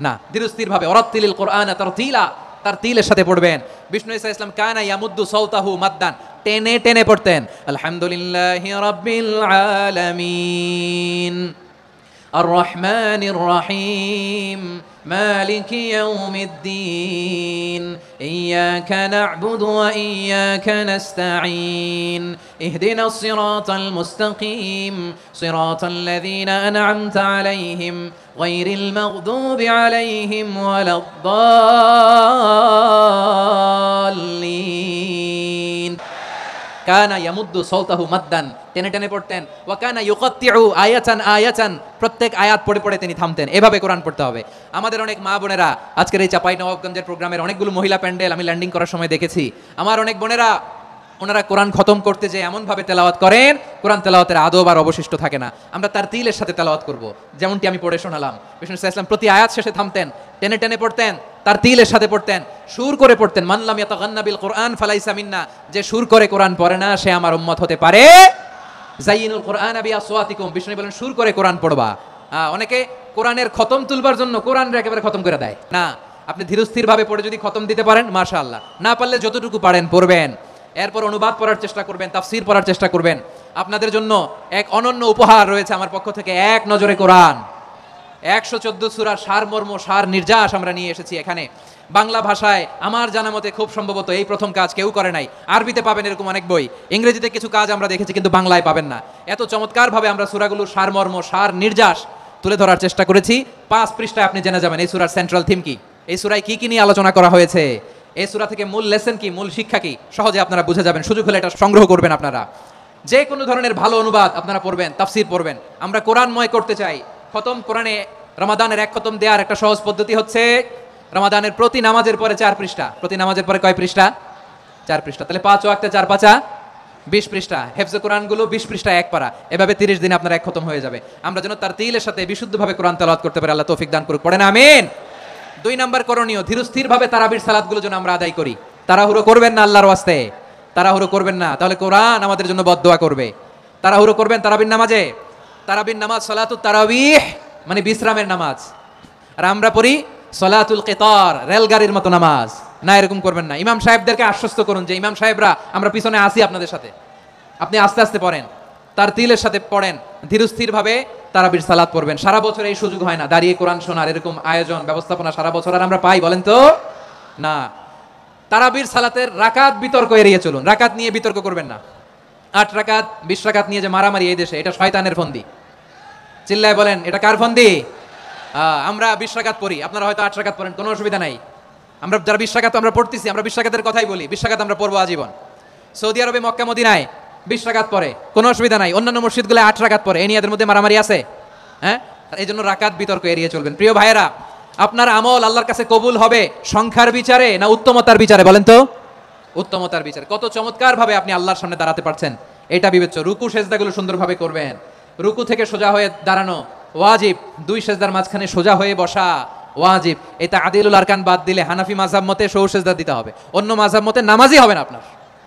না। ধীরস্থির ভাবে, ওয়ারাত্তিলিল কোরআন তারতিলা, তার তিলের সাথে পড়বেন। বিষ্ণু ঈসা ইসলাম কানা ইয়ামুদ্দু সাওতাহু মাদ্দান, টেনে টেনে পড়তেন। আলহামদুলিল্লাহি রাব্বিল আলামিন আর রহমানির রহিম মালিকি ইয়াউমিদ্দিন ইয়্যাকা না'বুদু ওয়া ইয়্যাকা নাস্তাঈন ইহদিনাস সিরাতাল মুস্তাকিম সিরাতাল্লাযীনা আন'আমতা আলাইহিম গায়রিল মাগদুবি আলাইহিম ওয়ালাদ-দাল্লিন। কানা ইয়ামুদ্দু সাওতাহু মাদ্দান, টেনে টেনে পড়তেন। ওয়া কানা ইউকাত্তিউ আয়াতান আয়াতান, প্রত্যেক আয়াত পড়ে পড়ে তিনি থামতেন। এভাবে কোরআন পড়তে হবে। আমাদের অনেক মা বোনেরা, আজকের এই চাঁপাইনবাবগঞ্জের প্রোগ্রামের অনেকগুলো মহিলা প্যান্ডেল আমি ল্যান্ডিং করার সময় দেখেছি, আমার অনেক বোনেরা ওনারা কোরআন খতম করতে যে এমন ভাবে তেলাওয়াত করেন, কোরআন তেলাওয়াতের আদব আর অবশিষ্ট থাকে না। আমরা তার তিলের সাথে তেলাওয়াত করব, যেমনটি আমি পড়ে শোনালাম। বিষ্ণু ইসলাম প্রতি আয়াত শেষে থামতেন, টেনে টেনে পড়তেন, তার তিলের সাথে পড়তেন, সুর করে পড়তেন। মান লাম ইয়াতাগান্না বিল কোরআন ফালাইসা মিন্না, যে সুর করে কোরআন পড়ে না সে আমার উম্মত হতে পারে। যাইনুল কোরআন বিআসওয়াতিকুম, বিষ্ণু বলেন সুর করে কোরআন পড়বা। অনেকে কোরআনের খতম তুলবার জন্য কোরআন একেবারে খতম করে দেয় না। আপনি ধীরস্থির ভাবে পড়ে যদি খতম দিতে পারেন মাশাআল্লাহ, না পারলে যতটুকু পারেন পড়বেন, এরপর অনুবাদ পড়ার চেষ্টা করবেন, তাফসীর পড়ার চেষ্টা করবেন। আপনাদের জন্য এক অনন্য উপহার রয়েছে আমার পক্ষ থেকে, এক নজরে কোরআন। 114 সূরার সারমর্ম, সার নির্যাস আমরা নিয়ে এসেছি এখানে। বাংলা ভাষায় আমার জানা মতে খুব সম্ভবত এই প্রথম কাজ কেউ করে নাই। আরবিতে পাবেন এরকম অনেক বই, ইংরেজিতে কিছু কাজ আমরা দেখেছি, কিন্তু বাংলায় পাবেন না। এত চমৎকারভাবে আমরা সূরাগুলোর সারমর্ম, সার নির্যাস তুলে ধরার চেষ্টা করেছি। 5 পৃষ্ঠায় আপনি জেনে যাবেন এই সূরার সেন্ট্রাল থিম কি, এই সূরায় কি কি নিয়ে আলোচনা করা হয়েছে, এই সূরা থেকে মূল লেসন কি, মূল শিক্ষা কি, সহজে আপনারা বুঝে যাবেন। সুযোগ হলে এটা সংগ্রহ করবেন আপনারা। যে কোনো ধরনের ভালো অনুবাদ আপনারা পড়বেন, তাফসীর পড়বেন। আমরা কোরআনময় করতে চাই। খতম কোরআনে রমাদানের 1 খতম দেওয়ার একটা সহজ পদ্ধতি হচ্ছে রমাদানের প্রতি নামাজের পরে 4 পৃষ্ঠা। প্রতি নামাজের পরে কয় পৃষ্ঠা? 4 পৃষ্ঠা। তাহলে 5 ওয়াক্তে 4 5 20 পৃষ্ঠা। হেফজে কোরআনগুলো 20 পৃষ্ঠা এক পারা। এভাবে 30 দিনে আপনার 1 খতম হয়ে যাবে। আমরা যেন তারতিলের সাথে বিশুদ্ধভাবে কোরআন তেলাওয়াত করতে পারি, আল্লাহ তৌফিক দান করুক। পড়েন আমিন। 2 নাম্বার করণীয়, ধীরস্থিরভাবে তারাবির সালাতগুলো যেন আমরা আদায় করি। তাড়াহুড়ো করবেন না আল্লাহর ওয়াস্তে, তাড়াহুড়ো করবেন না, তাহলে কোরআন আমাদের জন্য বদদোয়া করবে। তাড়াহুড়ো করবেন তারাবির নামাজে। তারাবির নামাজ সালাতুত তারাবিহ মানে বিশ্রামের নামাজ, আর আমরা পড়ি সালাতুল কিতার, রেলগাড়ির মতো নামাজ। না, এরকম করবেন না। ইমাম সাহেবদেরকে আশ্বস্ত করুন যে ইমাম সাহেবরা আমরা পিছনে আসি আপনাদের সাথে, আপনি আস্তে আস্তে পড়েন, তার তিলের সাথে পড়েন, ধীরস্থিরভাবে তারাবির সালাত পড়বেন। সারা বছর এই সুযোগ হয় না দাঁড়িয়ে কোরআন শোনার, এরকম আয়োজন ব্যবস্থাপনা সারা বছর আর আমরা পাই বলেন তো না। তারাবির সালাতের রাকাত বিতর্ক এড়িয়ে চলুন, রাকাত নিয়ে বিতর্ক করবেন না। 8 রাকাত 20 রাকাত নিয়ে যে মারামারি এই দেশে, এটা শয়তানের ফন্দি। চিল্লায় বলেন এটা কার ফন্দি? আমরা 20 রাকাত পড়ি, আপনারা হয়তো 8 রাকাত পড়েন, কোনো অসুবিধা নাই। আমরা যারা 20 রাকাত আমরা পড়তেছি, আমরা 20 রাকাতের কথাই বলি, 20 রাকাত আমরা পড়বো আজীবন। সৌদি আরবে মক্কা মদিনায় 20 রাকাত পড়ে, কোনো অসুবিধা নাই। অন্যান্য মসজিদগুলো 8 রাকাত পড়ে, এই নিয়ে এদের মধ্যে মারামারি আছে? হ্যাঁ, এই জন্য রাকাত বিতর্ক এড়িয়ে চলবেন। প্রিয় ভাইয়েরা, আপনার আমল আল্লাহর কাছে কবুল হবে সংখ্যার বিচারে না উত্তমতার বিচারে? বলেন তো, উত্তমতার বিচারে। কত চমৎকার ভাবে আপনি আল্লাহর সামনে দাঁড়াতে পারছেন এটা বিবেচ্য। রুকু সেজদাগুলো সুন্দরভাবে করবেন। রুকু থেকে সোজা হয়ে দাঁড়ানো ওয়াজিব, 2 সেজদার মাঝখানে সোজা হয়ে বসা ওয়াজিব। এই তা'দীলুল আরকান বাদ দিলে হানাফি মাযহাব মতে সৌ সেজদা দিতে হবে, অন্য মাযহাব মতে নামাজই হবে না আপনার।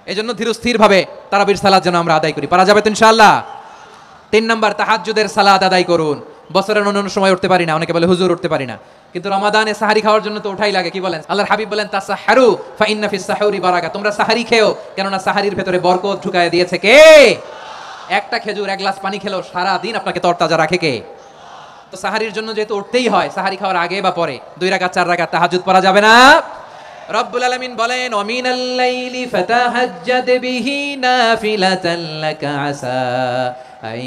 এজন্য ধীরস্থিরভাবে তারাবির সালাত যেন আমরা আদায় করি। পারা যাবে তো ইনশাআল্লাহ। 3 নাম্বার, তাহাজ্জুদের সালাত আদায় করুন। বছরের অন্যান্য সময় উঠতে পারি না, অনেকে বলে হুজুর উঠতে পারি না, কিন্তু রমাদানে সাহারি খাওয়ার জন্য তো ওঠাই লাগে। কি বলেন? আল্লাহর হাবিব বলেন তাসাহহারু ফা ইন্না ফিস সাহুরি বারাকা, তোমরা সাহারি খেও, কেননা সাহারির ভেতরে বরকত ঢুকায় দিয়েছে কে? একটা খেজুর, 1 গ্লাস পানি খেলেও সারা দিন আপনাকে তরতাজা রাখে কে? তো সাহারির জন্য যেহেতু উঠতেই হয়, সাহারি খাওয়ার আগে বা পরে 2 রাকাত 4 রাকাত তাহাজ্জুদ পড়া যাবে না। রব্বুল আলামিন বলেন ওয়া মিনাল লাইলি ফাতাহাজ্জাদ বিহি নাফিলাতান লাকা আসা আন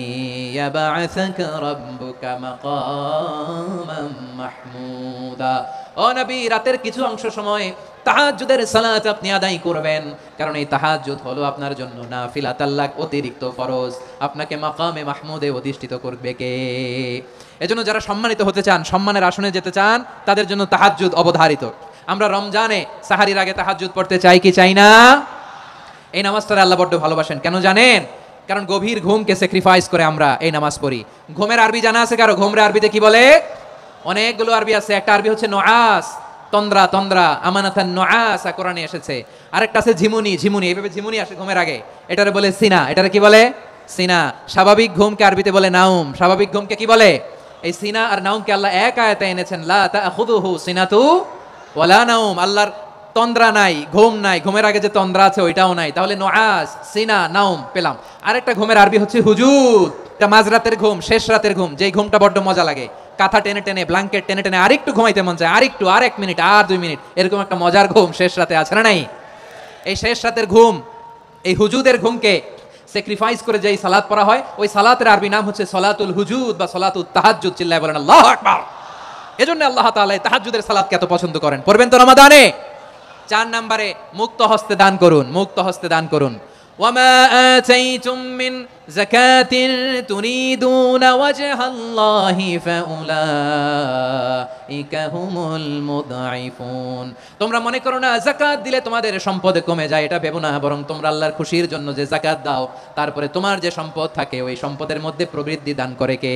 ইয়াবআসাকা রাব্বুকা মাকামান মাহমুদা। ও নবী, রাতের কিছু অংশ সময় তাহাজ্জুদের সালাত আপনি আদায় করবেন, কারণ এই তাহাজ্জুদ হলো আপনার জন্য নাফিলাতাল লাক, অতিরিক্ত ফরজ। আপনাকে মাকামে মাহমুদে অধিষ্ঠিত করবে কে? এজন্য যারা সম্মানিত হতে চান, সম্মানের আসনে যেতে চান, তাদের জন্য তাহাজ্জুদ অবধারিত। আমরা রমজানে সাহারির আগে তাহাজ্জুদ পড়তে চাই কি চাই না? এই নামাজটা আল্লাহ বড্ড ভালোবাসেন। কেন জানেন? কারণ গভীর ঘুমকে স্যাক্রিফাইস করে আমরা এই নামাজ পড়ি। ঘুমের আরবি জানা আছে কারো? ঘুমরে আরবিতে কি বলে? অনেকগুলো আরবি আছে। একটা আরবি হচ্ছে নুআস, তন্দ্রা, তন্দ্রা, আমানাতান নুআস কোরআনে এসেছে। আরেকটা আছে ঝিমুনি, ঝিমুনি, এইভাবে ঝিমুনি আসে ঘুমের আগে, এটারে বলে সিনা। এটারে কি বলে? সিনা। স্বাভাবিক ঘুমকে আরবিতে বলে নাউম। স্বাভাবিক ঘুমকে কি বলে? এই সিনা আর নাউমকে আল্লাহ এক আয়াতে এনেছেন, লা তাখুযুহু সিনাতু ওয়ালা নাউম। আল্লাহর তন্দ্রা নাই, ঘুম নাই, ঘুমের আগে যে তন্দ্রা আছে ওইটাও নাই। তাহলে নুআস, সিনা, নাউম পেলাম। আরেকটা ঘুমের আরবি হচ্ছে হুজুদ। এটা মাঝরাতের ঘুম, শেষ রাতের ঘুম, যেই ঘুমটা বড্ড মজা লাগে। কাঁথা টেনে টেনে, ব্ল্যাঙ্কেট টেনে টেনে আরেকটু ঘুমাইতে মন চায়, আরেকটু, আর 1 মিনিট, আর 2 মিনিট, এরকম একটা মজার ঘুম শেষ রাতে আছে না নাই? এই শেষ রাতের ঘুম, এই হুজুদের ঘুমকে স্যাক্রিফাইস করে যেই সালাত পড়া হয়, ওই সালাতের আরবি নাম হচ্ছে সালাতুল হুজুদ বা সালাতুত তাহাজ্জুদ। চিল্লায় বলেন আল্লাহু আকবার। এজন্য আল্লাহ তাআলা এই তাহাজ্জুদের সালাতকে এত পছন্দ করেন। পড়বেন তো রমাদানে। 4 নম্বরে, মুক্ত হস্তে দান করুন। মুক্ত হস্তে দান করুন। ওয়ামা আতাইতুম মিন যাকাতিন তুরিদুনা ওয়াজহাল্লাহি ফাউলাইকা হুমুল মুদঈফুন। তোমরা মনে করো না যাকাত দিলে তোমাদের সম্পদ কমে যায়, এটা ভেবো না। বরং তোমরা আল্লাহর খুশির জন্য যে যাকাত দাও, তারপরে তোমার যে সম্পদ থাকে ওই সম্পদের মধ্যে প্রবৃদ্ধি দান করে কে?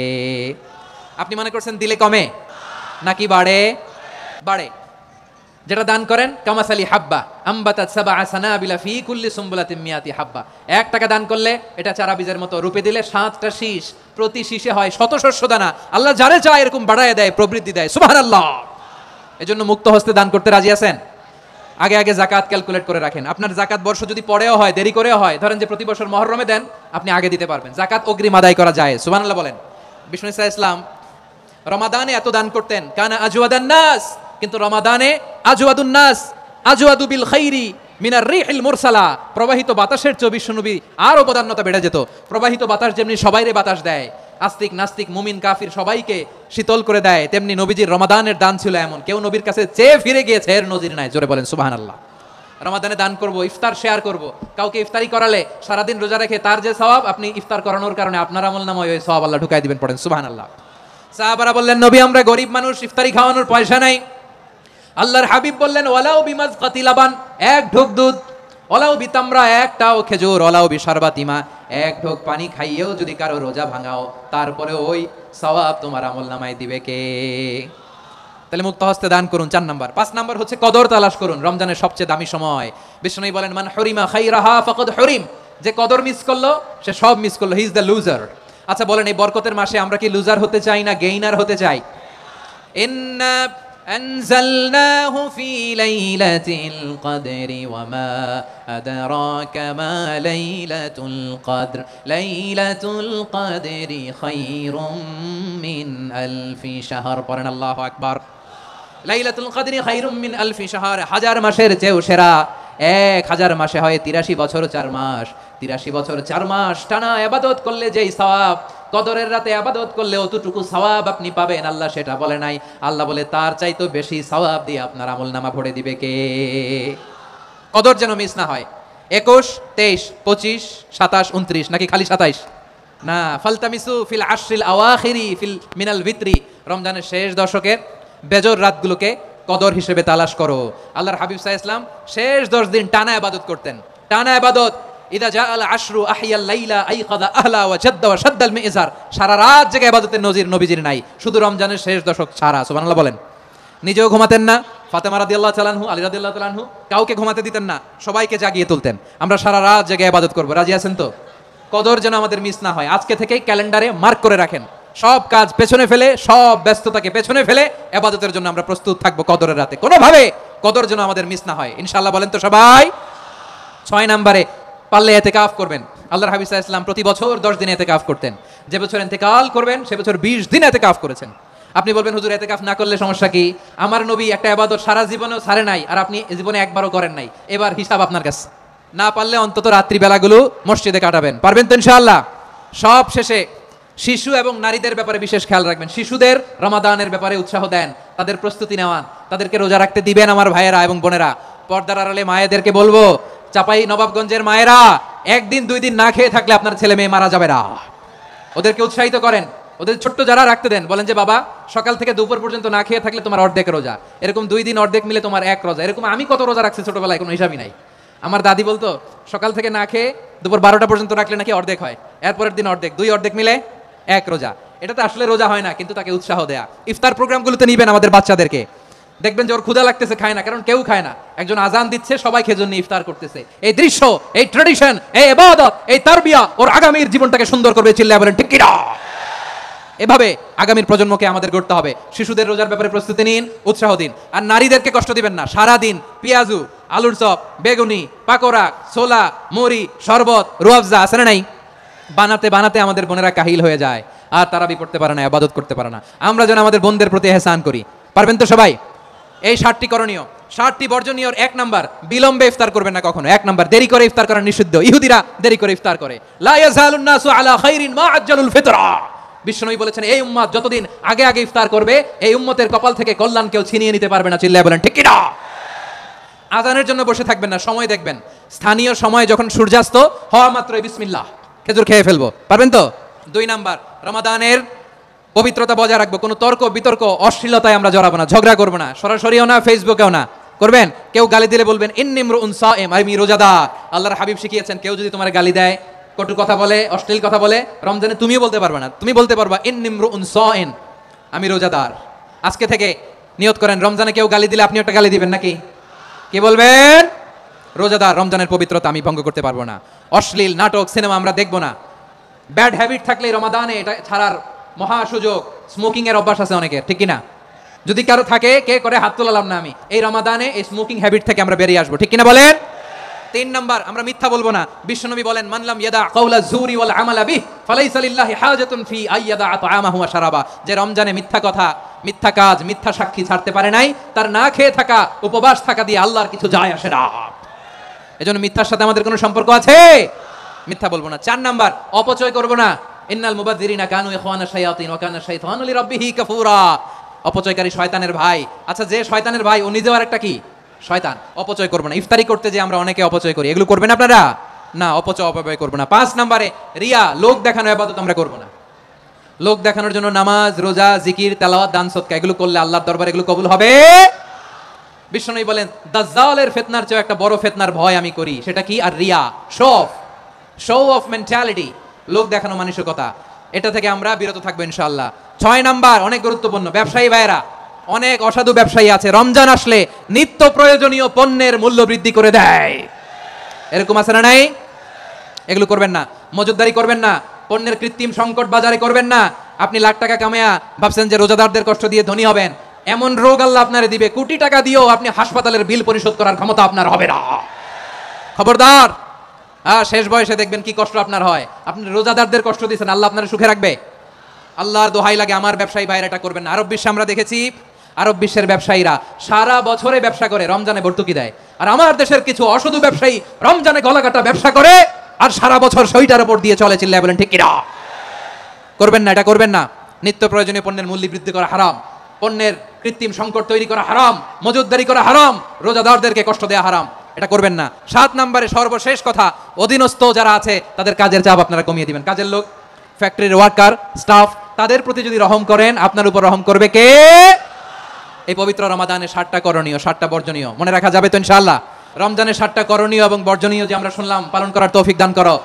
আপনি মনে করছেন দিলে কমে নাকি বাড়ে? বাড়ে। যেটা দান করেন কামাসালি হাব্বা আম্বাতাত সাবআ সানাবিলা ফি কুল্লি সুমবুলাতিন মিয়াতি হাব্বা। 1 টাকা দান করলে এটা চারা বীজের মতো, রূপে দিলে 7টা শীষ, প্রতি শীষে হয় 100 শস্য দানা। আল্লাহ যারে চায় এরকম বাড়ায় দেয়, প্রবৃদ্ধি দেয়। সুবহানাল্লাহ। এজন্য মুক্ত হস্তে দান করতে রাজি আছেন? আগে আগে যাকাত ক্যালকুলেট করে রাখেন। আপনার যাকাত বর্ষ যদি পরেও হয়, দেরি করেও হয়, ধরেন যে প্রতি বছর মুহররমে দেন, আপনি আগে দিতে পারবেন। যাকাত অগ্রিম আদায় করা যায়। সুবহানাল্লাহ বলেন। বিষ্ণু ইসা ইসলাম রমাদানে এত দান করতেন, কানা আজওয়াদান নাস, কিন্তু রমাদানে আজওয়াদুন নাস আজওয়াদু বিল খাইরি মিনার রিহিল মুরসালা, প্রবাহিত বাতাসের চেয়ে বিশ্বনবী আরো প্রাধান্যতা বেড়ে যেত। প্রবাহিত বাতাস যেমনি সবাইরে বাতাস দেয়, আস্তিক নাস্তিক মুমিন কাফির সবাইকে শীতল করে দেয়, তেমনি নবীজির রমাদানের দান ছিল এমন, কেউ নবীর কাছে চেয়ে ফিরে গিয়েছে এর নজির নাই। জোরে বলেন সুবহানাল্লাহ। রমাদানে দান করব, ইফতার শেয়ার করব। কাউকে ইফতারি করালে সারাদিন রোজা রেখে তার যে সওয়াব, আপনি ইফতার করানোর কারণে আপনার আমলনামায় ওই সওয়াব আল্লাহ ঢুকাই দিবেন। পড়েন সুবহানাল্লাহ। সাহাবারা বললেন, নবী আমরা গরিব মানুষ, ইফতারি খাওয়ানোর পয়সা নাই। আল্লাহর হাবিব বললেন, ওয়ালাউ বিমাজকাতি লাবান, এক ঢোক দুধ, ওলাউ বিতামরা, একটাও খেজুর, ওলাউ বিশারবাতিমা, এক ঢোক পানি খাইয়েও যদি কারো রোজা ভাঙাও, তারপরে ওই সওয়াব তোমার আমলনামায় দিবে কে? তাহলে মুক্ত হস্তে দান করুন। 4 নাম্বার। 5 নাম্বার হচ্ছে কদর তালাশ করুন। রমজানের সবচেয়ে দামি সময়। বিষ্ণু বলেন, মান হুরিমা খাইরাহা ফাকাদ হুরিম, যে কদর মিস করলো সে সব মিস করলো, হি ইজ দ্য লুজার। আচ্ছা বলেন, এই বরকতের মাসে আমরা কি লুজার হতে চাই না গেইনার হতে চাই? ইন্না আনজালনাহু ফি লাইলাতিল কদরি ওয়া মা আদরাকা মা লাইলাতুল কদর, লাইলাতুল কদরি খায়রুম মিন আলফি শাহর। পড়েন আল্লাহু আকবার। লাইলাতুল কদরি খায়রুম মিন আলফি শাহর, হাজার মাসের চেয়েও সেরা। 1000 মাসে হয় 83 বছর 4 মাস। 83 বছর 4 মাস টানা ইবাদত করলে যেই সওয়াব, কদরের রাতে ইবাদত করলে অতটুকু সওয়াব আপনি পাবেন, আল্লাহ সেটা বলে নাই। আল্লাহ বলে তার চাইতো বেশি সওয়াব দিয়ে আপনার আমলনামা ভরে দিবে কে? কদর যেন মিস না হয়। 21, 23, 25, 27, 29 নাকি খালি 27? না, ফালতামিসু ফিল আশরিল আওয়াখিরি ফিল মিনাল ভিতরি, রমজানের শেষ দশকের বেজর রাতগুলোকে কদর হিসেবে তালাশ করো। আল্লাহর হাবিব সাল্লাল্লাহু আলাইহি ওয়াসাল্লাম শেষ 10 দিন টানা ইবাদত করতেন। টানা ইবাদত, ইদা জাআল আশরু আহইয়াল লাইলা আইকাযা আহলা ওয়া জাদ্দা ওয়া শাদ্দাল মিজার, সারা রাত জেগে ইবাদতের নজির নবীজির নাই, শুধু রমজানের শেষ দশক ছাড়া। সুবহানাল্লাহ বলেন। নিজেও ঘুমাতেন না, ফাতেমা রাদিয়াল্লাহু তাআলা আনহু, আলী রাদিয়াল্লাহু তাআলা আনহু কাউকে ঘুমাতে দিতেন না, সবাইকে জাগিয়ে তুলতেন। আমরা সারা রাত জেগে ইবাদত করব, রাজি আছেন তো? কদর যেন আমাদের মিস না হয়। আজকে থেকেই ক্যালেন্ডারে মার্ক করে রাখেন, সব কাজ পেছনে ফেলে, সব ব্যস্ততাকে পেছনে ফেলে ইবাদতের জন্য আমরা প্রস্তুত থাকবো কদরের রাতে। কোনোভাবে কদর যেন আমাদের মিস না হয়, ইনশাআল্লাহ। বলেন তো সবাই। 6 নম্বরে পারলে ইতিকাফ করবেন। আল্লাহর হাবিব সাল্লাল্লাহু আলাইহি ওয়াসাল্লাম প্রতি বছর 10 দিন ইতিকাফ করতেন। যে বছর ইন্তেকাল করবেন সে বছর 20 দিন ইতিকাফ করেছেন। আপনি বলবেন, হুজুর ইতিকাফ না করলে সমস্যা কি? আমার নবী একটা ইবাদত সারা জীবনেও ছাড়ে নাই, আর আপনি জীবনে একবারও করেন নাই। এবার হিসাব আপনার কাছে। না পারলে অন্তত রাত্রি বেলাগুলো মসজিদে কাটাবেন। পারবেন তো ইনশাআল্লাহ? সব শেষে শিশু এবং নারীদের ব্যাপারে বিশেষ খেয়াল রাখবেন। শিশুদের রমাদানের ব্যাপারে উৎসাহ দেন, তাদের প্রস্তুতি নেওয়ান, তাদেরকে রোজা রাখতে দিবেন। আমার ভাইয়েরা এবং বোনেরা, পর্দার আড়ালে মায়েদেরকে বলবো, চাপাই নবাবগঞ্জের মায়েরা, 1 দিন 2 দিন না খেয়ে থাকলে আপনার ছেলে মেয়ে মারা যাবে না। ওদেরকে উৎসাহিত করেন, ওদের ছোট্ট যারা রাখতে দেন, বলেন যে বাবা সকাল থেকে দুপুর পর্যন্ত না খেয়ে থাকলে তোমার অর্ধেক রোজা, এরকম 2 দিন অর্ধেক মিলে তোমার 1 রোজা। এরকম আমি কত রোজা রাখছি ছোটবেলায় কোনো হিসাবই নাই। আমার দাদি বলতো সকাল থেকে না খেয়ে দুপুর 12টা পর্যন্ত রাখলে নাকি অর্ধেক হয়, এরপরের দিন অর্ধেক, 2 অর্ধেক মিলে 1 রোজা। এটা তো আসলে রোজা হয় না, কিন্তু তাকে উৎসাহ দেয়া। ইফতার প্রোগ্রামগুলোতে নিবেন আমাদের বাচ্চাদেরকে, দেখবেন যে ওর ক্ষুধা লাগতেছে, খায় না, কারণ কেউ খায় না। একজন আজান দিচ্ছে, সবাই খেজুর নিয়ে ইফতার করতেছে। এই দৃশ্য, এই ট্র্যাডিশন, এই ইবাদত, এই তারবিয়া ওর আগামীর জীবনটাকে সুন্দর করবে। চিল্লায় বলেন ঠিক কি না? এভাবে আগামীর প্রজন্মকে আমাদের গড়তে হবে। শিশুদের রোজার ব্যাপারে প্রস্তুতি নিন, উৎসাহ দিন। আর নারীদেরকে কষ্ট দিবেন না। সারা দিন পেঁয়াজু, আলুর চপ, বেগুনি, পাকোড়া, ছোলা, মুড়ি, শরবত, রুয়াবজা আছে না নাই, বানাতে বানাতে আমাদের বোনেরা কাহিল হয়ে যায়, আর তারাবি পড়তে পারে না, ইবাদত করতে পারে না। আমরা যেন আমাদের বোনদের প্রতি ইহসান করি। পারবেন তো সবাই? এই 7টি করণীয়, 7টি বর্জনীয়। 1 নাম্বার, বিলম্বে ইফতার করবেন না কখনো। 1 নাম্বার, দেরি করে ইফতার করা নিষিদ্ধ। ইহুদিরা দেরি করে ইফতার করে। লা ইয়াজালুন নাসু আলা খাইরিন মা আজ্জালুল ফিতরা। বিশ্বনবী বলেছেন, এই উম্মত যতদিন আগে আগে ইফতার করবে, এই উম্মতের কপাল থেকে কল্যাণ কেউ ছিনিয়ে নিতে পারবে না। চিল্লায় বলেন ঠিক কি না? আজানের জন্য বসে থাকবেন না, সময় দেখবেন। স্থানীয় সময় যখন সূর্যাস্ত হওয়া মাত্রই বিসমিল্লাহ, খেজুর খেয়ে ফেলবো। পারবেন তো? 2 নাম্বার, রমাদানের পবিত্রতা বজায় রাখবো। কোনো তর্ক বিতর্ক, অশ্লীলতায় আমরা জড়াবো না, ঝগড়া করবো না, সরাসরিও না, ফেসবুকেও না। করবেন, কেউ গালি দিলে বলবেন ইন্নী ইমরুউন সাইম, আমি রোজাদার। আল্লাহর হাবিব শিখিয়েছেন, কেউ যদি তোমার গালি দেয়, কটু কথা বলে, অশ্লীল কথা বলে, রমজানে তুমিও বলতে পারবে না। তুমি বলতে পারবা ইন্নী ইমরুউন সাইম, আমি রোজাদার। আজকে থেকে নিয়ত করেন, রমজানে কেউ গালি দিলে আপনি একটা গালি দিবেন নাকি? কি বলবেন? রোজাদার, রমজানের পবিত্রতা আমি ভঙ্গ করতে পারবো না। অশ্লীল নাটক, সিনেমা আমরা দেখবো না। ব্যাড হ্যাবিট থাকলে রমাদানে এটা ছাড়ার মহা সুযোগ। স্মোকিং এর অভ্যাস আছে অনেকের, ঠিক কিনা? যদি কারো থাকে, কে করে হাত তোলালাম না আমি। এই রমাদানে এই স্মোকিং হ্যাবিট থেকে আমরা বেরিয়ে আসবো, ঠিক কিনা বলেন? 3 নাম্বার, আমরা মিথ্যা বলবো না। বিশ্বনবী বলেন, মান লাম ইয়াদা কাওলা যুরি ওয়াল আমালা বিহি ফালাইসা লিল্লাহি হাজাতুন ফি আইয়াদা তাআমাহু ওয়া শারাবা। যে রমজানে মিথ্যা কথা, মিথ্যা কাজ, মিথ্যা সাক্ষী ছাড়তে পারে নাই, তার না খেয়ে থাকা, উপবাস থাকা দিয়ে আল্লাহর কিছু যায় আসে না। এজন্য মিথ্যার সাথে আমাদের কোনো সম্পর্ক আছে? মিথ্যা বলবো না। 4 নাম্বার, অপচয় করব না। ইন্নাল মুবাযযিরিনা কানু ইখওয়ানা শায়াতিন ওয়া কানা শাইতানু লিরাব্বিহি কাফুরা। অপচয়কারী শয়তানের ভাই। আচ্ছা, যে শয়তানের ভাই ও নিজেও আরেকটা কি? শয়তান। অপচয় করব না। ইফতারি করতে যে আমরা অনেকে অপচয় করি, এগুলো করবেন আপনারা? না, অপব্যয় করব না। 5 নম্বরে রিয়া, লোক দেখানো ইবাদত আমরা করব না। লোক দেখানোর জন্য নামাজ, রোজা, জিকির, তেলাওয়াত, দান সদকা এগুলো করলে আল্লাহর দরবারে এগুলো কবুল হবে? বিষ্ণুই বলেন দাজ্জালের ফিতনার চেয়ে একটা বড় ফিতনার ভয় আমি করি, সেটা কি? আর রিয়া, শো অফ মেন্টালিটি, লোক দেখানো মানসিকতা। এটা থেকে আমরা বিরত থাকবো ইনশাআল্লাহ। 6 নাম্বার, অনেক গুরুত্বপূর্ণ, ব্যবসায়ী ভাইরা। অনেক অসাধু ব্যবসায়ী আছে, রমজান আসলে নিত্য প্রয়োজনীয় পণ্যের মূল্য বৃদ্ধি করে দেয়। এরকম আছে না নাই? এগুলো করবেন না। মজুদদারি করবেন না। পণ্যের কৃত্রিম সংকট বাজারে করবেন না। আপনি লাখ টাকা কামায়া ভাবছেন যে রোজাদারদের কষ্ট দিয়ে ধনী হবেন। এমন রোগ আল্লাহ আপনারে দিবে, কোটি টাকা দিয়েও আপনি হাসপাতালের বিল পরিশোধ করার ক্ষমতা আপনার হবে না। খবরদার। শেষ বয়সে দেখবেন কি কষ্ট আপনার হয়। আপনি রোজাদারদের কষ্ট দিয়েছেন, আল্লাহ আপনার সুখে রাখবে? আল্লাহর দোহাই লাগে, আমার ব্যবসায়ী ভাইরা এটা করবেন না। আরব বিশ্বে আমরা দেখেছি, আরব বিশ্বের ব্যবসায়ীরা সারা বছরে ব্যবসা করে, রমজানে ভর্তুকি দেয়। আর আমার দেশের কিছু অসাধু ব্যবসায়ী রমজানে গলাকাটা ব্যবসা করে আর সারা বছর সইটার উপর দিয়ে চলে। চিল্লায় বলেন ঠিক কিনা? করবেন না, এটা করবেন না। নিত্য প্রয়োজনীয় পণ্যের মূল্য বৃদ্ধি করা হারাম, পণ্যের কৃত্রিম সংকট তৈরি করা হারাম, মজুদদারি করা হারাম, রোজাদারদেরকে কষ্ট দেওয়া হারাম, এটা করবেন না। 7 নম্বরে সর্বশেষ কথা, অধীনস্থ যারা আছে তাদের কাজের চাপ আপনারা কমিয়ে দিবেন। কাজের লোক, ফ্যাক্টরির ওয়ার্কার, স্টাফ, তাদের প্রতি যদি রহম করেন, আপনার উপর রহম করবে কে? এই পবিত্র রমাদানে 7টা করণীয়, 7টা বর্জনীয় মনে রাখা যাবে তো ইনশাআল্লাহ? রমজানের 7টা করণীয় এবং বর্জনীয় যে আমরা শুনলাম, পালন করার তৌফিক দান করো।